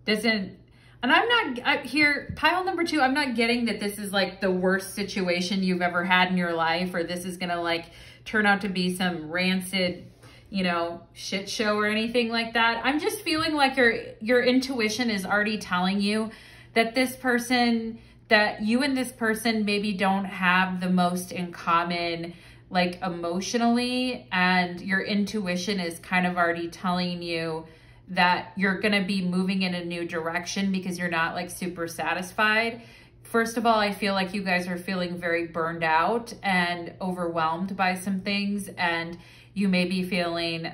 doesn't, and here, pile number 2, I'm not getting that this is like the worst situation you've ever had in your life, or this is gonna like turn out to be some rancid, you know, shit show or anything like that. I'm just feeling like your intuition is already telling you that this person, that you and this person maybe don't have the most in common, like emotionally, and your intuition is kind of already telling you that you're going to be moving in a new direction because you're not like super satisfied. First of all, I feel like you guys are feeling very burned out and overwhelmed by some things, and you may be feeling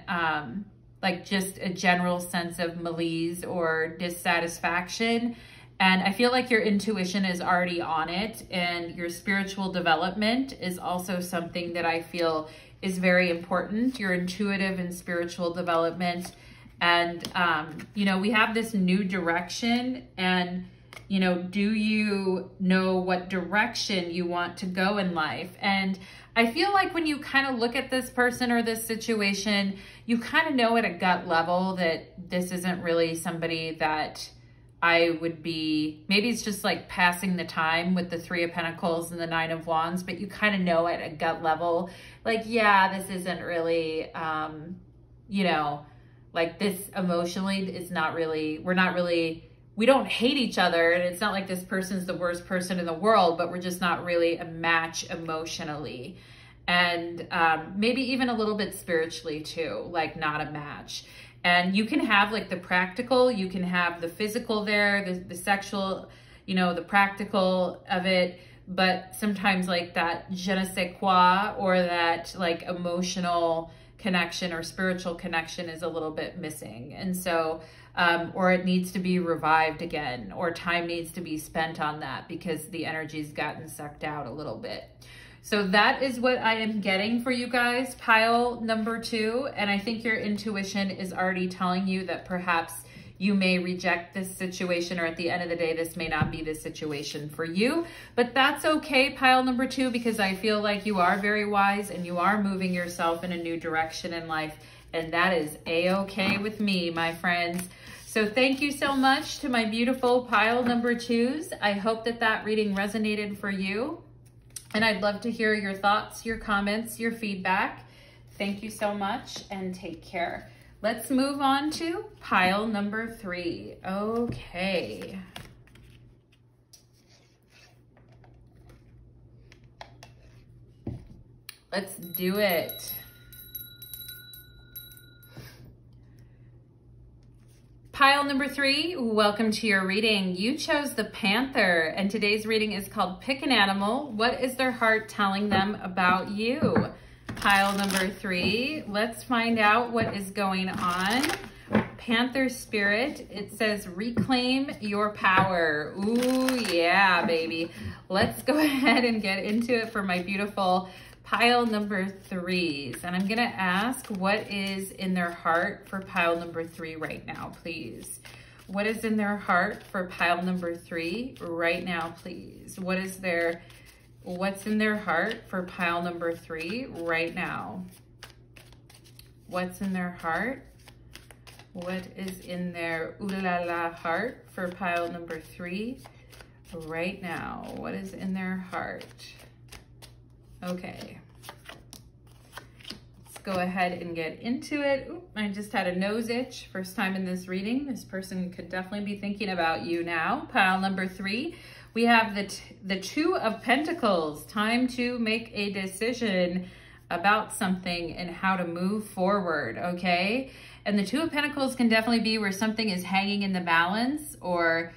like just a general sense of malaise or dissatisfaction. And I feel like your intuition is already on it, and your spiritual development is also something that I feel is very important, your intuitive and spiritual development. And, you know, we have this new direction, and, you know, do you know what direction you want to go in life? And I feel like when you kind of look at this person or this situation, you kind of know at a gut level that this isn't really somebody that I would be, maybe it's just like passing the time with the 3 of Pentacles and the 9 of Wands, but you kind of know at a gut level, like, yeah, this isn't really, you know, like this emotionally is not really, we don't hate each other, and it's not like this person's the worst person in the world, but we're just not really a match emotionally. And maybe even a little bit spiritually too, like not a match. And you can have like the practical, you can have the physical there, the sexual, you know, the practical of it, but sometimes like that je ne sais quoi, or that like emotional connection or spiritual connection is a little bit missing. And so, or it needs to be revived again, or time needs to be spent on that because the energy's gotten sucked out a little bit. So that is what I am getting for you guys, pile number 2. And I think your intuition is already telling you that perhaps you may reject this situation, or at the end of the day, this may not be the situation for you. But that's okay, pile number 2, because I feel like you are very wise and you are moving yourself in a new direction in life. And that is a-okay with me, my friends. So thank you so much to my beautiful pile number 2s. I hope that that reading resonated for you. And I'd love to hear your thoughts, your comments, your feedback. Thank you so much and take care. Let's move on to pile number 3. Okay. Let's do it. Pile number 3, welcome to your reading. You chose the Panther, and today's reading is called Pick an Animal. What is their heart telling them about you? Pile number 3, let's find out what is going on. Panther spirit, it says reclaim your power. Ooh, yeah, baby. Let's go ahead and get into it for my beautiful pile number 3s. And I'm gonna ask, what is in their heart for pile number 3 right now, please? What is in their heart for pile number 3 right now, please? What's in their heart for pile number 3 right now? What's in their heart? What is in their ooh la la heart for pile number 3 right now? What is in their heart? Okay. Let's go ahead and get into it. Ooh, I just had a nose itch. First time in this reading. This person could definitely be thinking about you now. Pile number 3. We have the 2 of Pentacles. Time to make a decision about something and how to move forward, okay? And the 2 of Pentacles can definitely be where something is hanging in the balance, or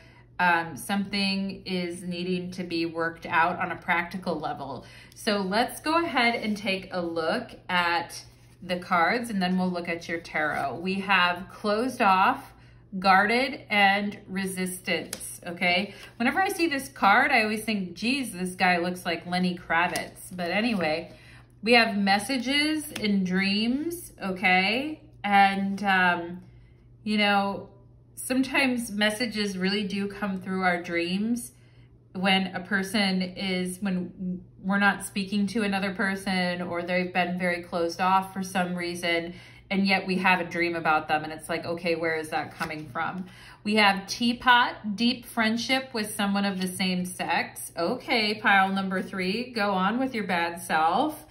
something is needing to be worked out on a practical level. So let's go ahead and take a look at the cards, and then we'll look at your tarot. We have closed off, guarded, and resistance, okay? Whenever I see this card, I always think, geez, this guy looks like Lenny Kravitz. But anyway, we have messages and dreams, okay? And, you know, sometimes messages really do come through our dreams when when we're not speaking to another person, or they've been very closed off for some reason, and yet we have a dream about them, and it's like, okay, where is that coming from? We have teapot, deep friendship with someone of the same sex. Okay, pile number 3, go on with your bad self.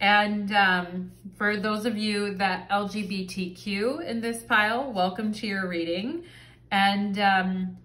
And for those of you that LGBTQ in this pile, welcome to your reading. And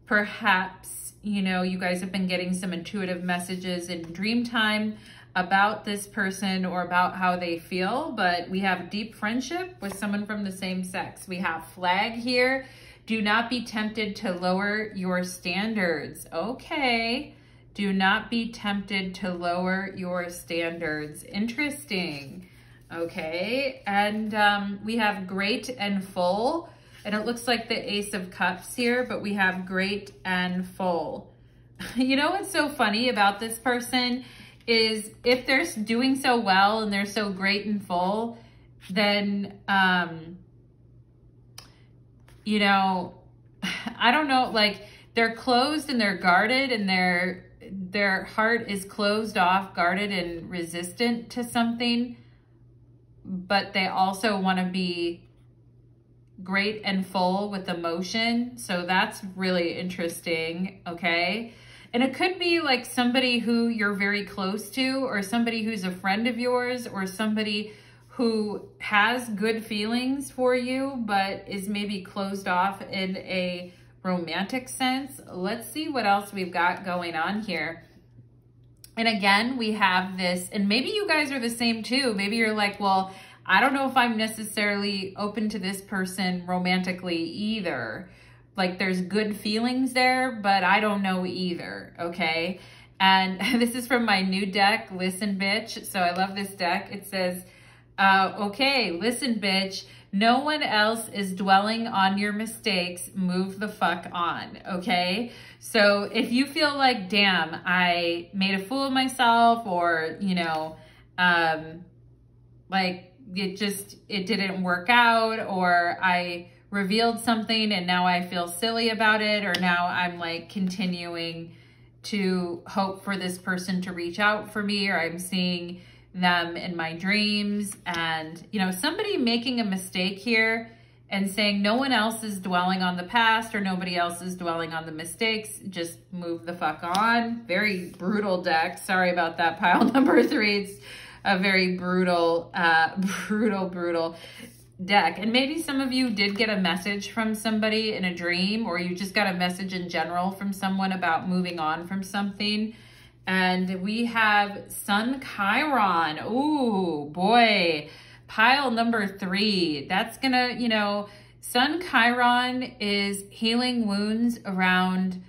perhaps, you know, you guys have been getting some intuitive messages in dream time about this person or about how they feel, but we have deep friendship with someone from the same sex. We have flag here. Do not be tempted to lower your standards. Okay. Do not be tempted to lower your standards. Interesting. Okay. And we have great and full. And it looks like the Ace of Cups here, but we have great and full. You know what's so funny about this person is if they're doing so well and they're so great and full, then, you know, I don't know, like they're closed and they're guarded and their heart is closed off, guarded and resistant to something, but they also want to be great and full with emotion. So that's really interesting. Okay. And it could be like somebody who you're very close to, or somebody who's a friend of yours, or somebody who has good feelings for you, but is maybe closed off in a romantic sense. Let's see what else we've got going on here. And again, we have this, and maybe you guys are the same too. Maybe you're like, well, I don't know if I'm necessarily open to this person romantically either. Like there's good feelings there, but I don't know either, okay? And this is from my new deck, Listen Bitch. So I love this deck. It says, okay, listen bitch, no one else is dwelling on your mistakes, move the fuck on, okay? So if you feel like, damn, I made a fool of myself, or, you know, like it didn't work out, or I revealed something and now I feel silly about it, or now I'm like continuing to hope for this person to reach out for me, or I'm seeing them in my dreams, and you know, somebody making a mistake here and saying no one else is dwelling on the past, or nobody else is dwelling on the mistakes, just move the fuck on. Very brutal deck. Sorry about that, pile number 3. It's a very brutal, brutal deck. And maybe some of you did get a message from somebody in a dream, or you just got a message in general from someone about moving on from something. And we have Sun Chiron. Ooh, boy. Pile number 3. That's gonna, you know, Sun Chiron is healing wounds around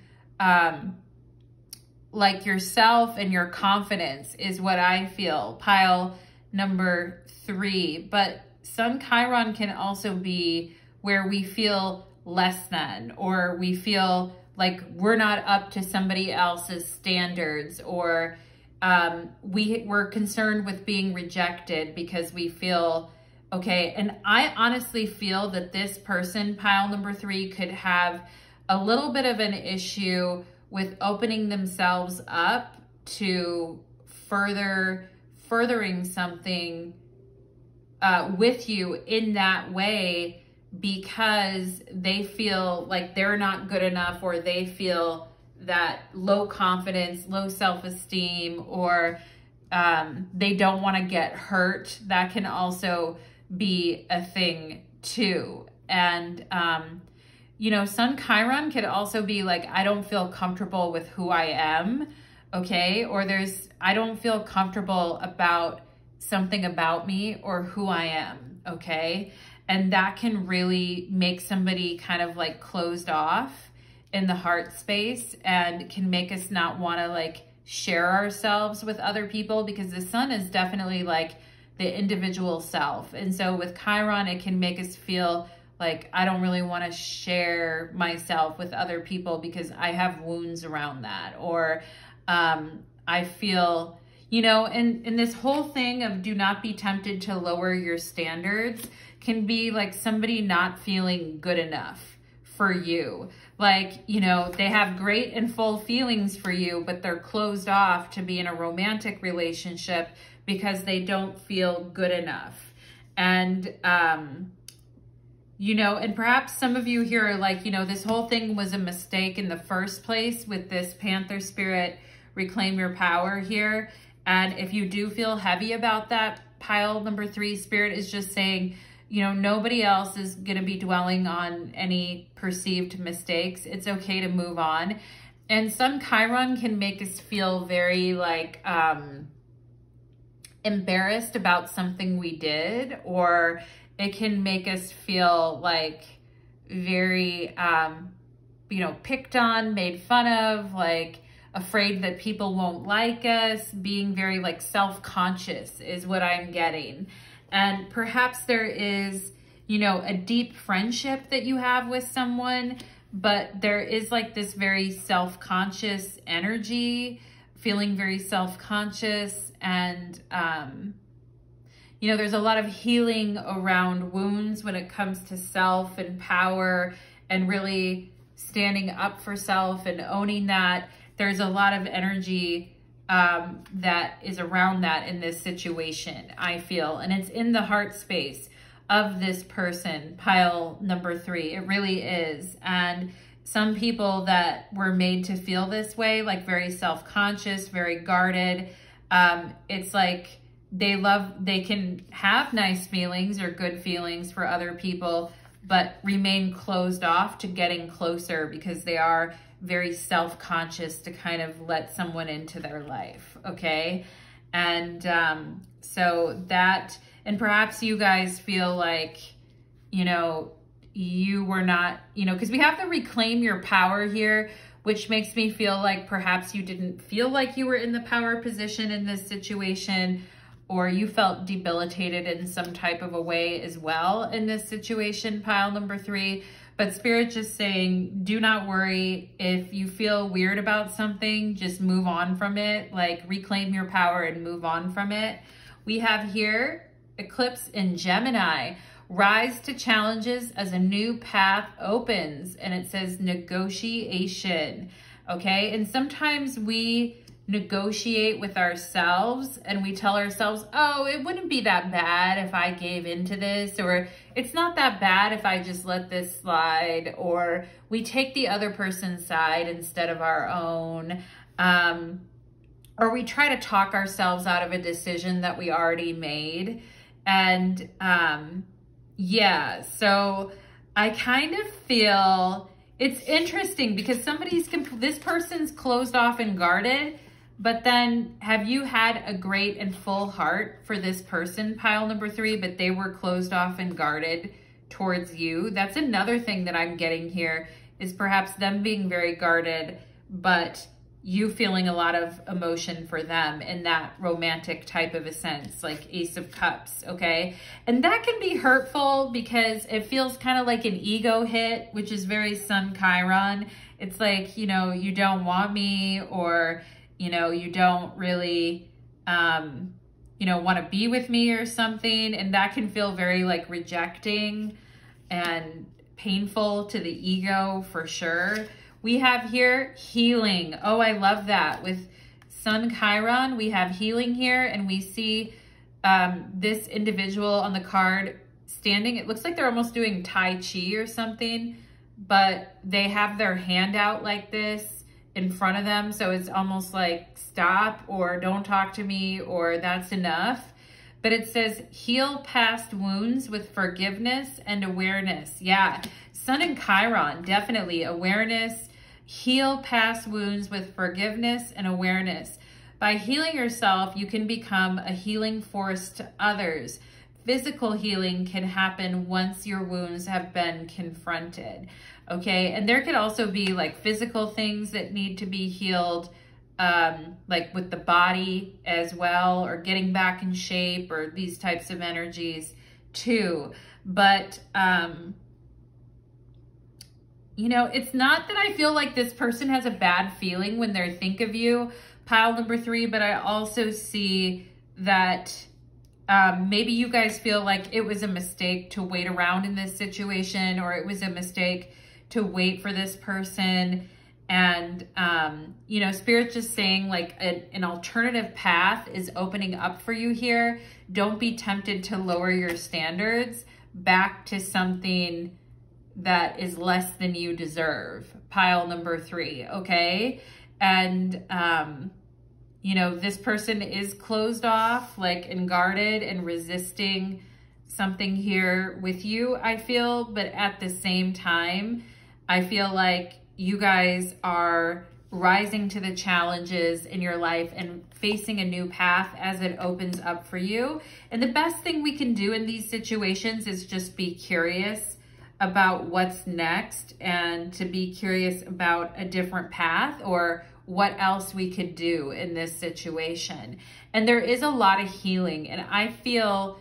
like yourself and your confidence is what I feel. Pile number 3. But Sun Chiron can also be where we feel less than, or we feel like we're not up to somebody else's standards, or we're concerned with being rejected because we feel, okay. And I honestly feel that this person, pile number 3, could have a little bit of an issue with opening themselves up to furthering something with you in that way, because they feel like they're not good enough, or they feel that low confidence, low self-esteem, or they don't want to get hurt. That can also be a thing too. And, you know, Sun Chiron could also be like, I don't feel comfortable with who I am, okay? Or I don't feel comfortable about something about me or who I am, okay? And that can really make somebody kind of like closed off in the heart space, and can make us not want to like share ourselves with other people, because the sun is definitely like the individual self. And so with Chiron, it can make us feel like I don't really want to share myself with other people because I have wounds around that. Or I feel, you know, and this whole thing of do not be tempted to lower your standards can be like somebody not feeling good enough for you. Like, you know, they have great and full feelings for you, but they're closed off to be in a romantic relationship because they don't feel good enough. And, you know, and perhaps some of you here are like, you know, this whole thing was a mistake in the first place with this Panther spirit, reclaim your power here. And if you do feel heavy about that, pile number 3 spirit is just saying, you know, nobody else is going to be dwelling on any perceived mistakes. It's okay to move on. And some Chiron can make us feel very like embarrassed about something we did, or it can make us feel like very, you know, picked on, made fun of, like afraid that people won't like us, being very like self-conscious is what I'm getting. And perhaps there is, you know, a deep friendship that you have with someone, but there is like this very self-conscious energy, feeling very self-conscious. And, you know, there's a lot of healing around wounds when it comes to self and power and really standing up for self and owning that. There's a lot of energy that is around that in this situation, I feel. And it's in the heart space of this person, pile number 3. It really is. And some people that were made to feel this way, like very self-conscious, very guarded, it's like they can have nice feelings or good feelings for other people, but remain closed off to getting closer because they are very self-conscious to kind of let someone into their life, okay? And so that, and perhaps you guys feel like, you know, you were not, you know, because we have to reclaim your power here, which makes me feel like perhaps you didn't feel like you were in the power position in this situation, or you felt debilitated in some type of a way as well in this situation, pile number 3. But Spirit just saying, do not worry. If you feel weird about something, just move on from it. Like reclaim your power and move on from it. We have here eclipse in Gemini. Rise to challenges as a new path opens. And it says negotiation. Okay. And sometimes we negotiate with ourselves and we tell ourselves, oh, it wouldn't be that bad if I gave into this, or it's not that bad if I just let this slide, or we take the other person's side instead of our own, or we try to talk ourselves out of a decision that we already made. And yeah, so I kind of feel it's interesting because this person's closed off and guarded. But then have you had a great and full heart for this person, pile number 3, but they were closed off and guarded towards you? That's another thing that I'm getting here, is perhaps them being very guarded, but you feeling a lot of emotion for them in that romantic type of a sense, like Ace of Cups, okay? And that can be hurtful because it feels kind of like an ego hit, which is very Sun Chiron. It's like, you know, you don't want me, or you know, you don't really, you know, want to be with me or something. And that can feel very like rejecting and painful to the ego for sure. We have here healing. Oh, I love that. With Sun Chiron, we have healing here, and we see this individual on the card standing. It looks like they're almost doing Tai Chi or something, but they have their hand out like this in front of them. So it's almost like stop, or don't talk to me, or that's enough. But it says heal past wounds with forgiveness and awareness. Yeah, Sun and Chiron, definitely awareness. Heal past wounds with forgiveness and awareness. By healing yourself, you can become a healing force to others. Physical healing can happen once your wounds have been confronted. Okay, and there could also be like physical things that need to be healed, like with the body as well, or getting back in shape, or these types of energies too. But, you know, it's not that I feel like this person has a bad feeling when they think of you, pile number 3, but I also see that maybe you guys feel like it was a mistake to wait around in this situation, or it was a mistake to wait for this person. And, you know, Spirit's just saying like an alternative path is opening up for you here. Don't be tempted to lower your standards back to something that is less than you deserve. Pile number 3, okay? And, you know, this person is closed off, like, and guarded and resisting something here with you, I feel. But at the same time, I feel like you guys are rising to the challenges in your life and facing a new path as it opens up for you. And the best thing we can do in these situations is just be curious about what's next, and to be curious about a different path or what else we could do in this situation. And there is a lot of healing, and I feel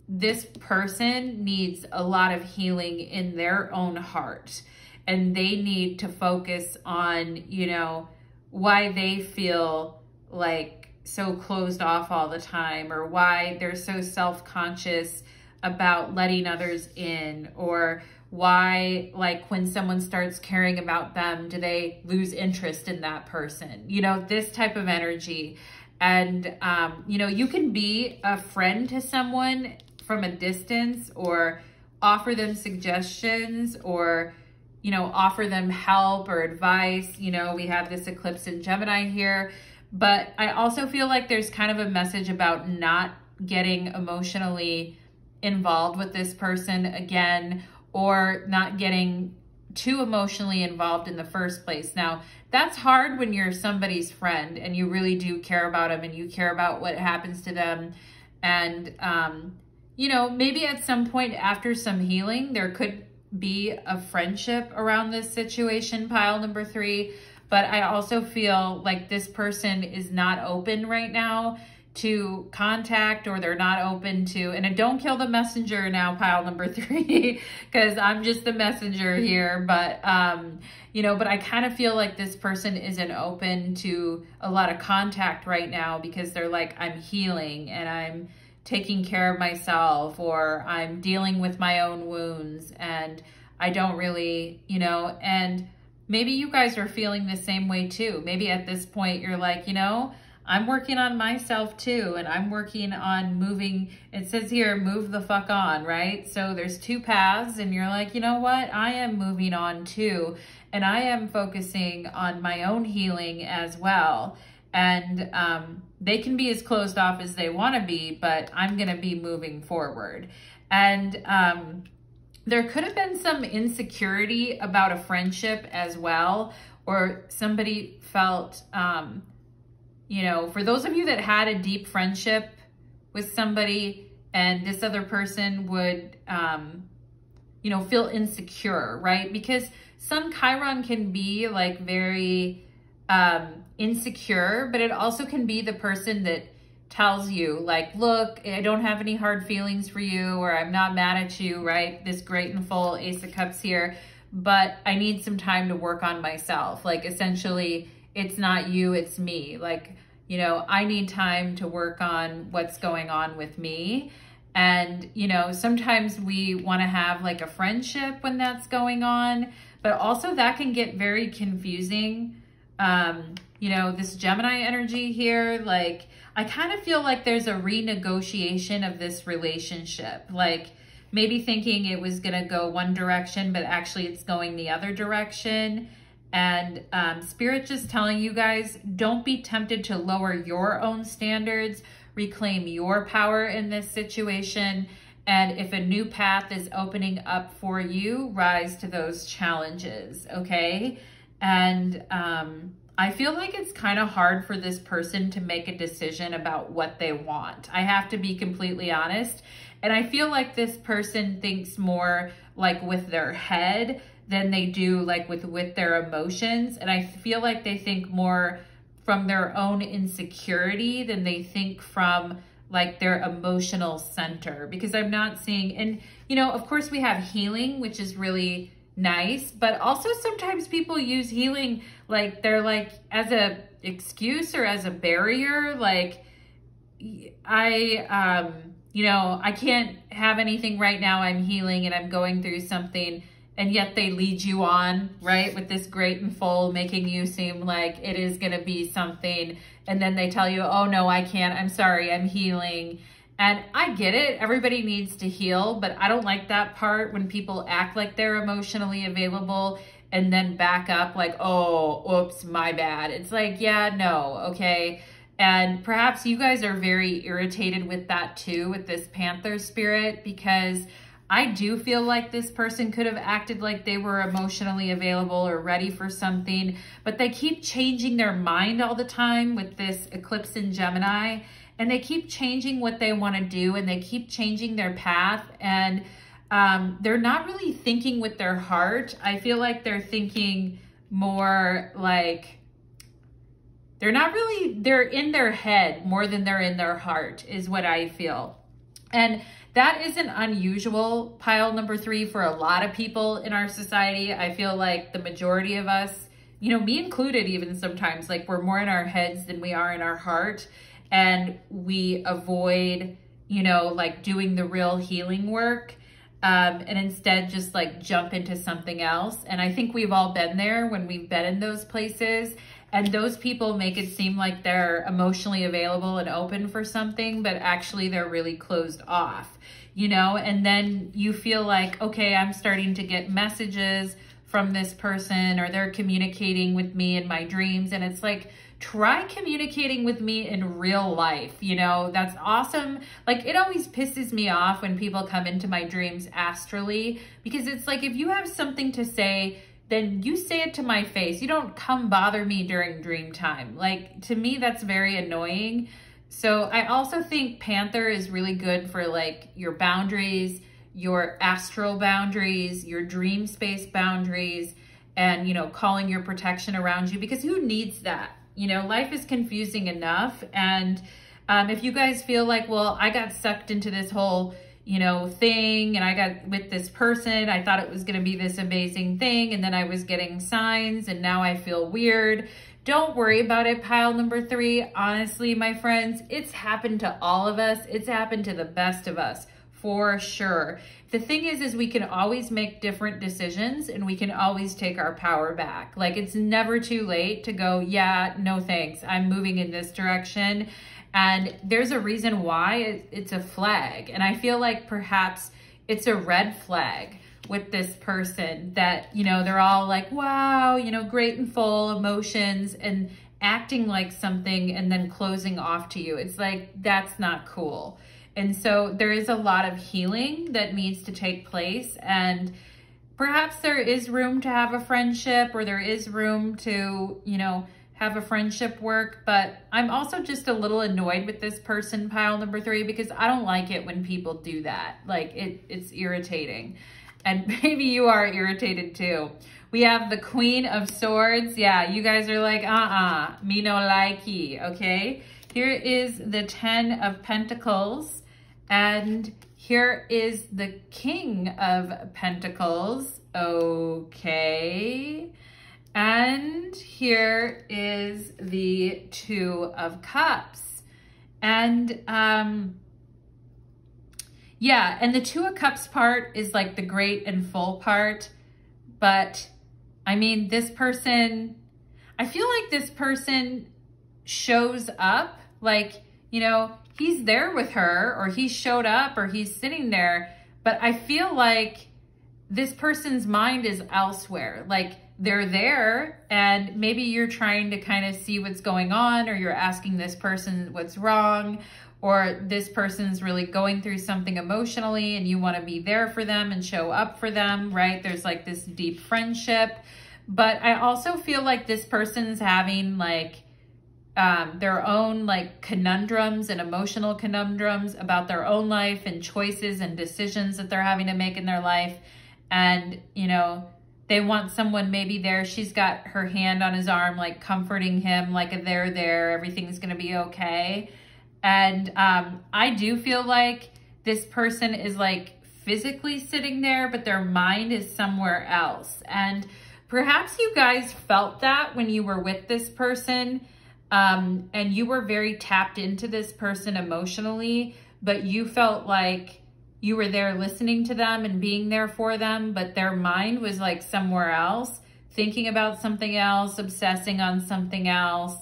this person needs a lot of healing in their own heart, and they need to focus on, you know, why they feel like so closed off all the time, or why they're so self-conscious about letting others in, or why, like, when someone starts caring about them, do they lose interest in that person? You know, this type of energy. And, you know, you can be a friend to someone from a distance, or offer them suggestions, or, you know, offer them help or advice. You know, we have this eclipse in Gemini here, but I also feel like there's kind of a message about not getting emotionally involved with this person again, or not getting too emotionally involved in the first place. Now, that's hard when you're somebody's friend and you really do care about them and you care about what happens to them. And, you know, maybe at some point after some healing, there could be a friendship around this situation, pile number 3. But I also feel like this person is not open right now to contact, or they're not open to, and don't kill the messenger now, pile number 3, because I'm just the messenger here. But, you know, but I kind of feel like this person isn't open to a lot of contact right now, because they're like, I'm healing and I'm taking care of myself, or I'm dealing with my own wounds, and I don't really, you know. And maybe you guys are feeling the same way too. Maybe at this point you're like, you know, I'm working on myself too, and I'm working on moving. It says here, move the fuck on, right? So there's 2 paths, and you're like, you know what? I am moving on too, and I am focusing on my own healing as well. And they can be as closed off as they want to be, but I'm going to be moving forward. And there could have been some insecurity about a friendship as well, or somebody felt, you know, for those of you that had a deep friendship with somebody and this other person would, you know, feel insecure, right? Because Sun Chiron can be like very insecure, but it also can be the person that tells you like, look, I don't have any hard feelings for you, or I'm not mad at you, right? This great and full Ace of Cups here, but I need some time to work on myself. Like, essentially, it's not you, it's me. Like, you know, I need time to work on what's going on with me. And, you know, sometimes we want to have like a friendship when that's going on, but also that can get very confusing. You know, this Gemini energy here, like, I kind of feel like there's a renegotiation of this relationship. Like, maybe thinking it was going to go one direction, but actually it's going the other direction. And Spirit just telling you guys, don't be tempted to lower your own standards, reclaim your power in this situation. And if a new path is opening up for you, rise to those challenges, okay? And I feel like it's kind of hard for this person to make a decision about what they want. I have to be completely honest. And I feel like this person thinks more like with their head than they do like with their emotions. And I feel like they think more from their own insecurity than they think from like their emotional center, because I'm not seeing, and you know, of course we have healing, which is really nice, but also sometimes people use healing like they're like as a excuse or as a barrier. Like, I, you know, I can't have anything right now. I'm healing and I'm going through something. and yet they lead you on, right? With this great and full, making you seem like it is gonna be something. And then they tell you, oh no, I can't, I'm sorry, I'm healing. And I get it, everybody needs to heal, but I don't like that part when people act like they're emotionally available and then back up like, oh, oops, my bad. It's like, yeah, no, okay. And perhaps you guys are very irritated with that too, with this Panther spirit, because I do feel like this person could have acted like they were emotionally available or ready for something, but they keep changing their mind all the time with this eclipse in Gemini, and they keep changing what they want to do, and they keep changing their path, and they're not really thinking with their heart. I feel like they're thinking more like, they're in their head more than they're in their heart is what I feel. And that isn't unusual, pile number 3, for a lot of people in our society. I feel like the majority of us, you know, me included even sometimes, like we're more in our heads than we are in our heart. And we avoid, you know, like doing the real healing work, and instead just like jump into something else. And I think we've all been there when we've been in those places. And those people make it seem like they're emotionally available and open for something, but actually they're really closed off, you know? And then you feel like, okay, I'm starting to get messages from this person, or they're communicating with me in my dreams. And it's like, try communicating with me in real life, you know? That's awesome. Like, it always pisses me off when people come into my dreams astrally, because it's like, if you have something to say, then you say it to my face. You don't come bother me during dream time. Like, to me, that's very annoying. So I also think Panther is really good for like your boundaries, your astral boundaries, your dream space boundaries, and, you know, calling your protection around you, because who needs that? You know, life is confusing enough. And if you guys feel like, well, I got sucked into this whole, you know, thing, and I got with this person, I thought it was going to be this amazing thing, and then I was getting signs, and now I feel weird. Don't worry about it, pile number 3. Honestly, my friends, it's happened to all of us. It's happened to the best of us, for sure. The thing is we can always make different decisions, and we can always take our power back. Like, it's never too late to go, yeah, no thanks, I'm moving in this direction. And there's a reason why it's a flag. And I feel like perhaps it's a red flag with this person that, you know, they're all like, wow, you know, great and full emotions, and acting like something and then closing off to you. It's like, that's not cool. And so there is a lot of healing that needs to take place. And perhaps there is room to have a friendship, or there is room to, you know, have a friendship work. But I'm also just a little annoyed with this person, pile number 3, because I don't like it when people do that. Like, it's irritating. And maybe you are irritated too. We have the Queen of Swords. Yeah, you guys are like, me no likey, okay? Here is the 10 of Pentacles, and here is the King of Pentacles, okay? And here is the 2 of Cups. And yeah, and the 2 of Cups part is like the great and full part. But I mean, this person, I feel like this person shows up, like, you know, he's there with her, or he showed up, or he's sitting there. But I feel like this person's mind is elsewhere. Like, they're there, and maybe you're trying to kind of see what's going on, or you're asking this person what's wrong, or this person's really going through something emotionally and you want to be there for them and show up for them, right? There's like this deep friendship. But I also feel like this person's having like their own like conundrums and emotional conundrums about their own life and choices and decisions that they're having to make in their life. And, you know, they want someone maybe there. She's got her hand on his arm, like comforting him, like they're there, everything's going to be okay. And I do feel like this person is like physically sitting there, but their mind is somewhere else. And perhaps you guys felt that when you were with this person, and you were very tapped into this person emotionally, but you felt like you were there listening to them and being there for them, but their mind was like somewhere else, thinking about something else, obsessing on something else.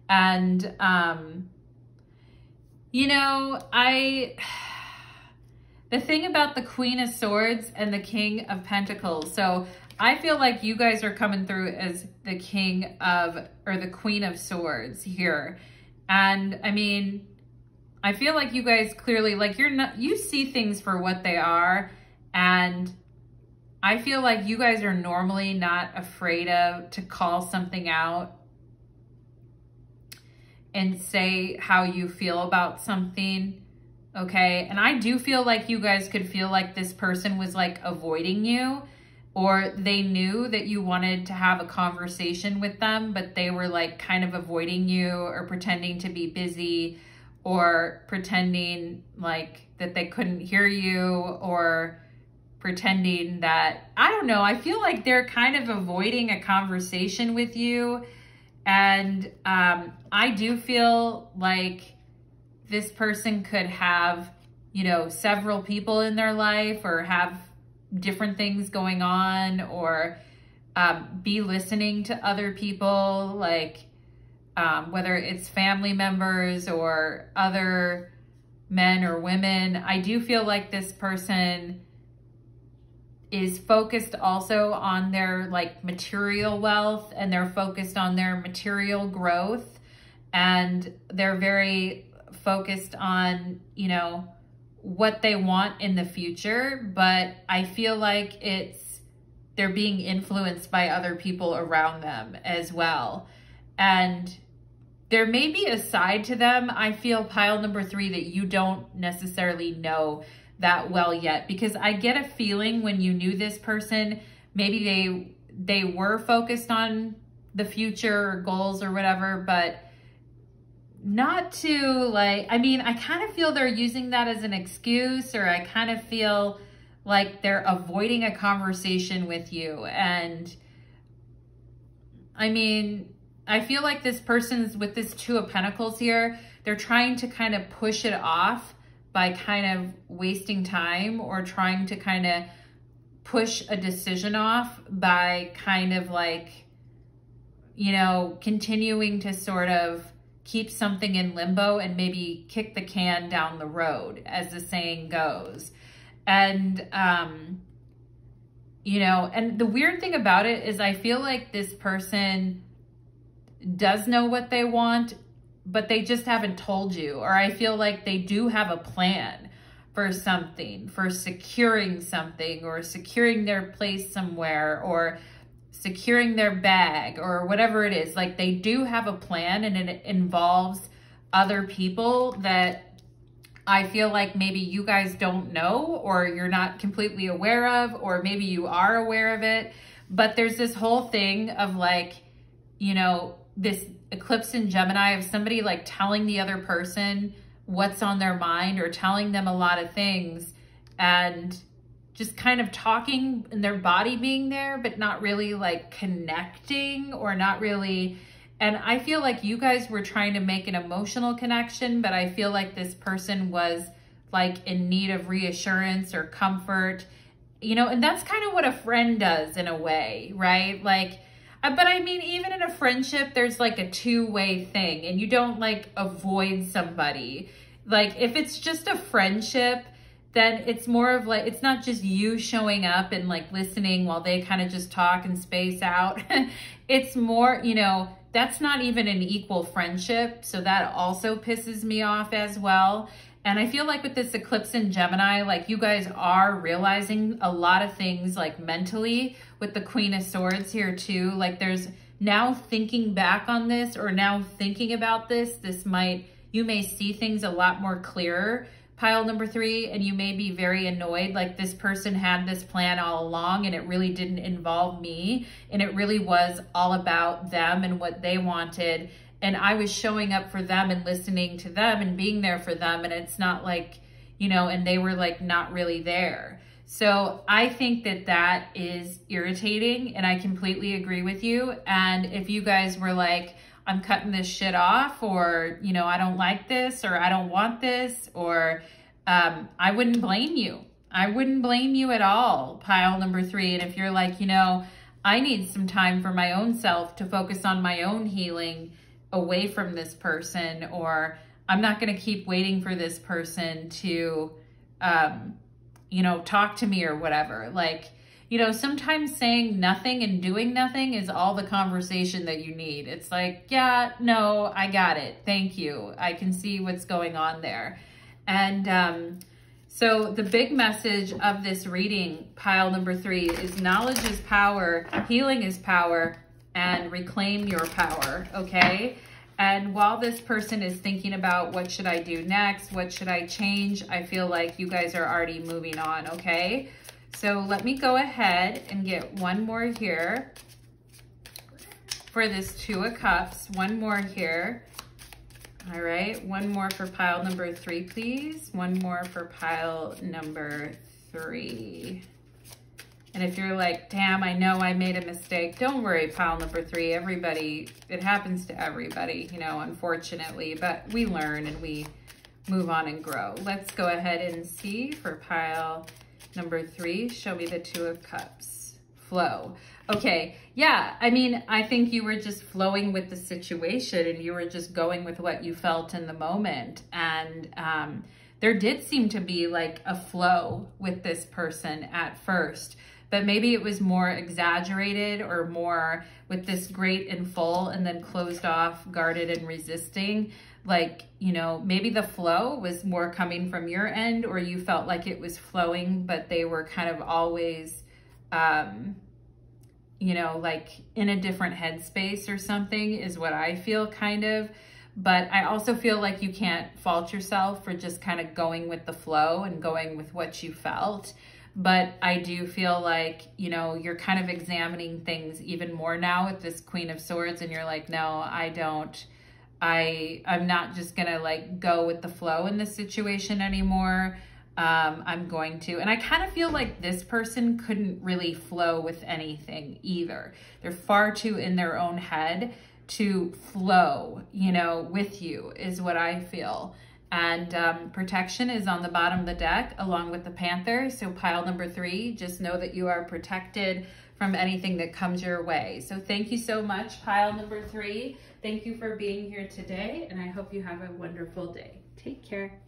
And, you know, the thing about the Queen of Swords and the King of Pentacles. So I feel like you guys are coming through as the King of, or the Queen of Swords here. And I mean, I feel like you guys clearly, like you see things for what they are. And I feel like you guys are normally not afraid to call something out and say how you feel about something. Okay. And I do feel like you guys could feel like this person was like avoiding you, or they knew that you wanted to have a conversation with them, but they were like kind of avoiding you or pretending to be busy, or pretending like that they couldn't hear you, or pretending that, I don't know, I feel like they're kind of avoiding a conversation with you. And I do feel like this person could have, you know, several people in their life, or have different things going on, or be listening to other people, like whether it's family members or other men or women. I do feel like this person is focused also on their like material wealth, and they're focused on their material growth, and they're very focused on, you know, what they want in the future. But I feel like they're being influenced by other people around them as well. And there may be a side to them, I feel, pile number 3, that you don't necessarily know that well yet, because I get a feeling when you knew this person, maybe they were focused on the future or goals or whatever, but not to like, I mean, I kind of feel they're using that as an excuse, or I kind of feel like they're avoiding a conversation with you. And I mean, I feel like this person's with this 2 of Pentacles here, they're trying to kind of push it off by kind of wasting time, or trying to kind of push a decision off by kind of like, you know, continuing to sort of keep something in limbo and maybe kick the can down the road, as the saying goes. And, you know, and the weird thing about it is I feel like this person does know what they want, but they just haven't told you. Or I feel like they do have a plan for something, for securing something, or securing their place somewhere, or securing their bag, or whatever it is. Like, they do have a plan, and it involves other people that I feel like maybe you guys don't know, or you're not completely aware of, or maybe you are aware of it. But there's this whole thing of like, you know, this eclipse in Gemini of somebody like telling the other person what's on their mind, or telling them a lot of things, and just kind of talking and their body being there, but not really like connecting, or not really. And I feel like you guys were trying to make an emotional connection, but I feel like this person was like in need of reassurance or comfort, you know, and that's kind of what a friend does in a way, right? Like, but I mean, even in a friendship, there's like a 2-way thing, and you don't like avoid somebody. Like, if it's just a friendship, then it's more of like, it's not just you showing up and like listening while they kind of just talk and space out. It's more, you know, that's not even an equal friendship. So that also pisses me off as well. And I feel like with this eclipse in Gemini, like you guys are realizing a lot of things like mentally with the Queen of Swords here too. Like there's now thinking back on this, or now thinking about this, you may see things a lot more clearer, pile number 3, and you may be very annoyed. Like this person had this plan all along, and it really didn't involve me, and it really was all about them and what they wanted. And I was showing up for them and listening to them and being there for them. And it's not like, you know, and they were like not really there. So I think that that is irritating, and I completely agree with you. And if you guys were like, I'm cutting this shit off, or, you know, I don't like this, or I don't want this, or I wouldn't blame you. I wouldn't blame you at all, pile number 3. And if you're like, you know, I need some time for my own self to focus on my own healing away from this person, or I'm not going to keep waiting for this person to, you know, talk to me or whatever. Like, you know, sometimes saying nothing and doing nothing is all the conversation that you need. It's like, yeah, no, I got it. Thank you. I can see what's going on there. And so the big message of this reading, pile number 3, is knowledge is power, healing is power, and reclaim your power, okay? And while this person is thinking about what should I do next, what should I change, I feel like you guys are already moving on, okay? So let me go ahead and get one more here for this 2 of Cups, one more here. All right, one more for pile number 3, please. One more for pile number 3. And if you're like, damn, I know I made a mistake, don't worry, pile number 3. Everybody, it happens to everybody, you know, unfortunately, but we learn and we move on and grow. Let's go ahead and see for pile number 3. Show me the 2 of Cups. Flow. Okay, yeah, I mean, I think you were just flowing with the situation and you were just going with what you felt in the moment. And there did seem to be like a flow with this person at first, but maybe it was more exaggerated or more with this great and full and then closed off, guarded and resisting. Like, you know, maybe the flow was more coming from your end, or you felt like it was flowing, but they were kind of always, you know, like in a different headspace or something is what I feel kind of. But I also feel like you can't fault yourself for just kind of going with the flow and going with what you felt. But I do feel like, you know, you're kind of examining things even more now with this Queen of Swords, and you're like, no, I'm not just gonna like go with the flow in this situation anymore. I'm going to, and I kind of feel like this person couldn't really flow with anything either. They're far too in their own head to flow, you know, with you is what I feel. And protection is on the bottom of the deck along with the Panther. So pile number 3, just know that you are protected from anything that comes your way. So thank you so much, pile number 3. Thank you for being here today, and I hope you have a wonderful day. Take care.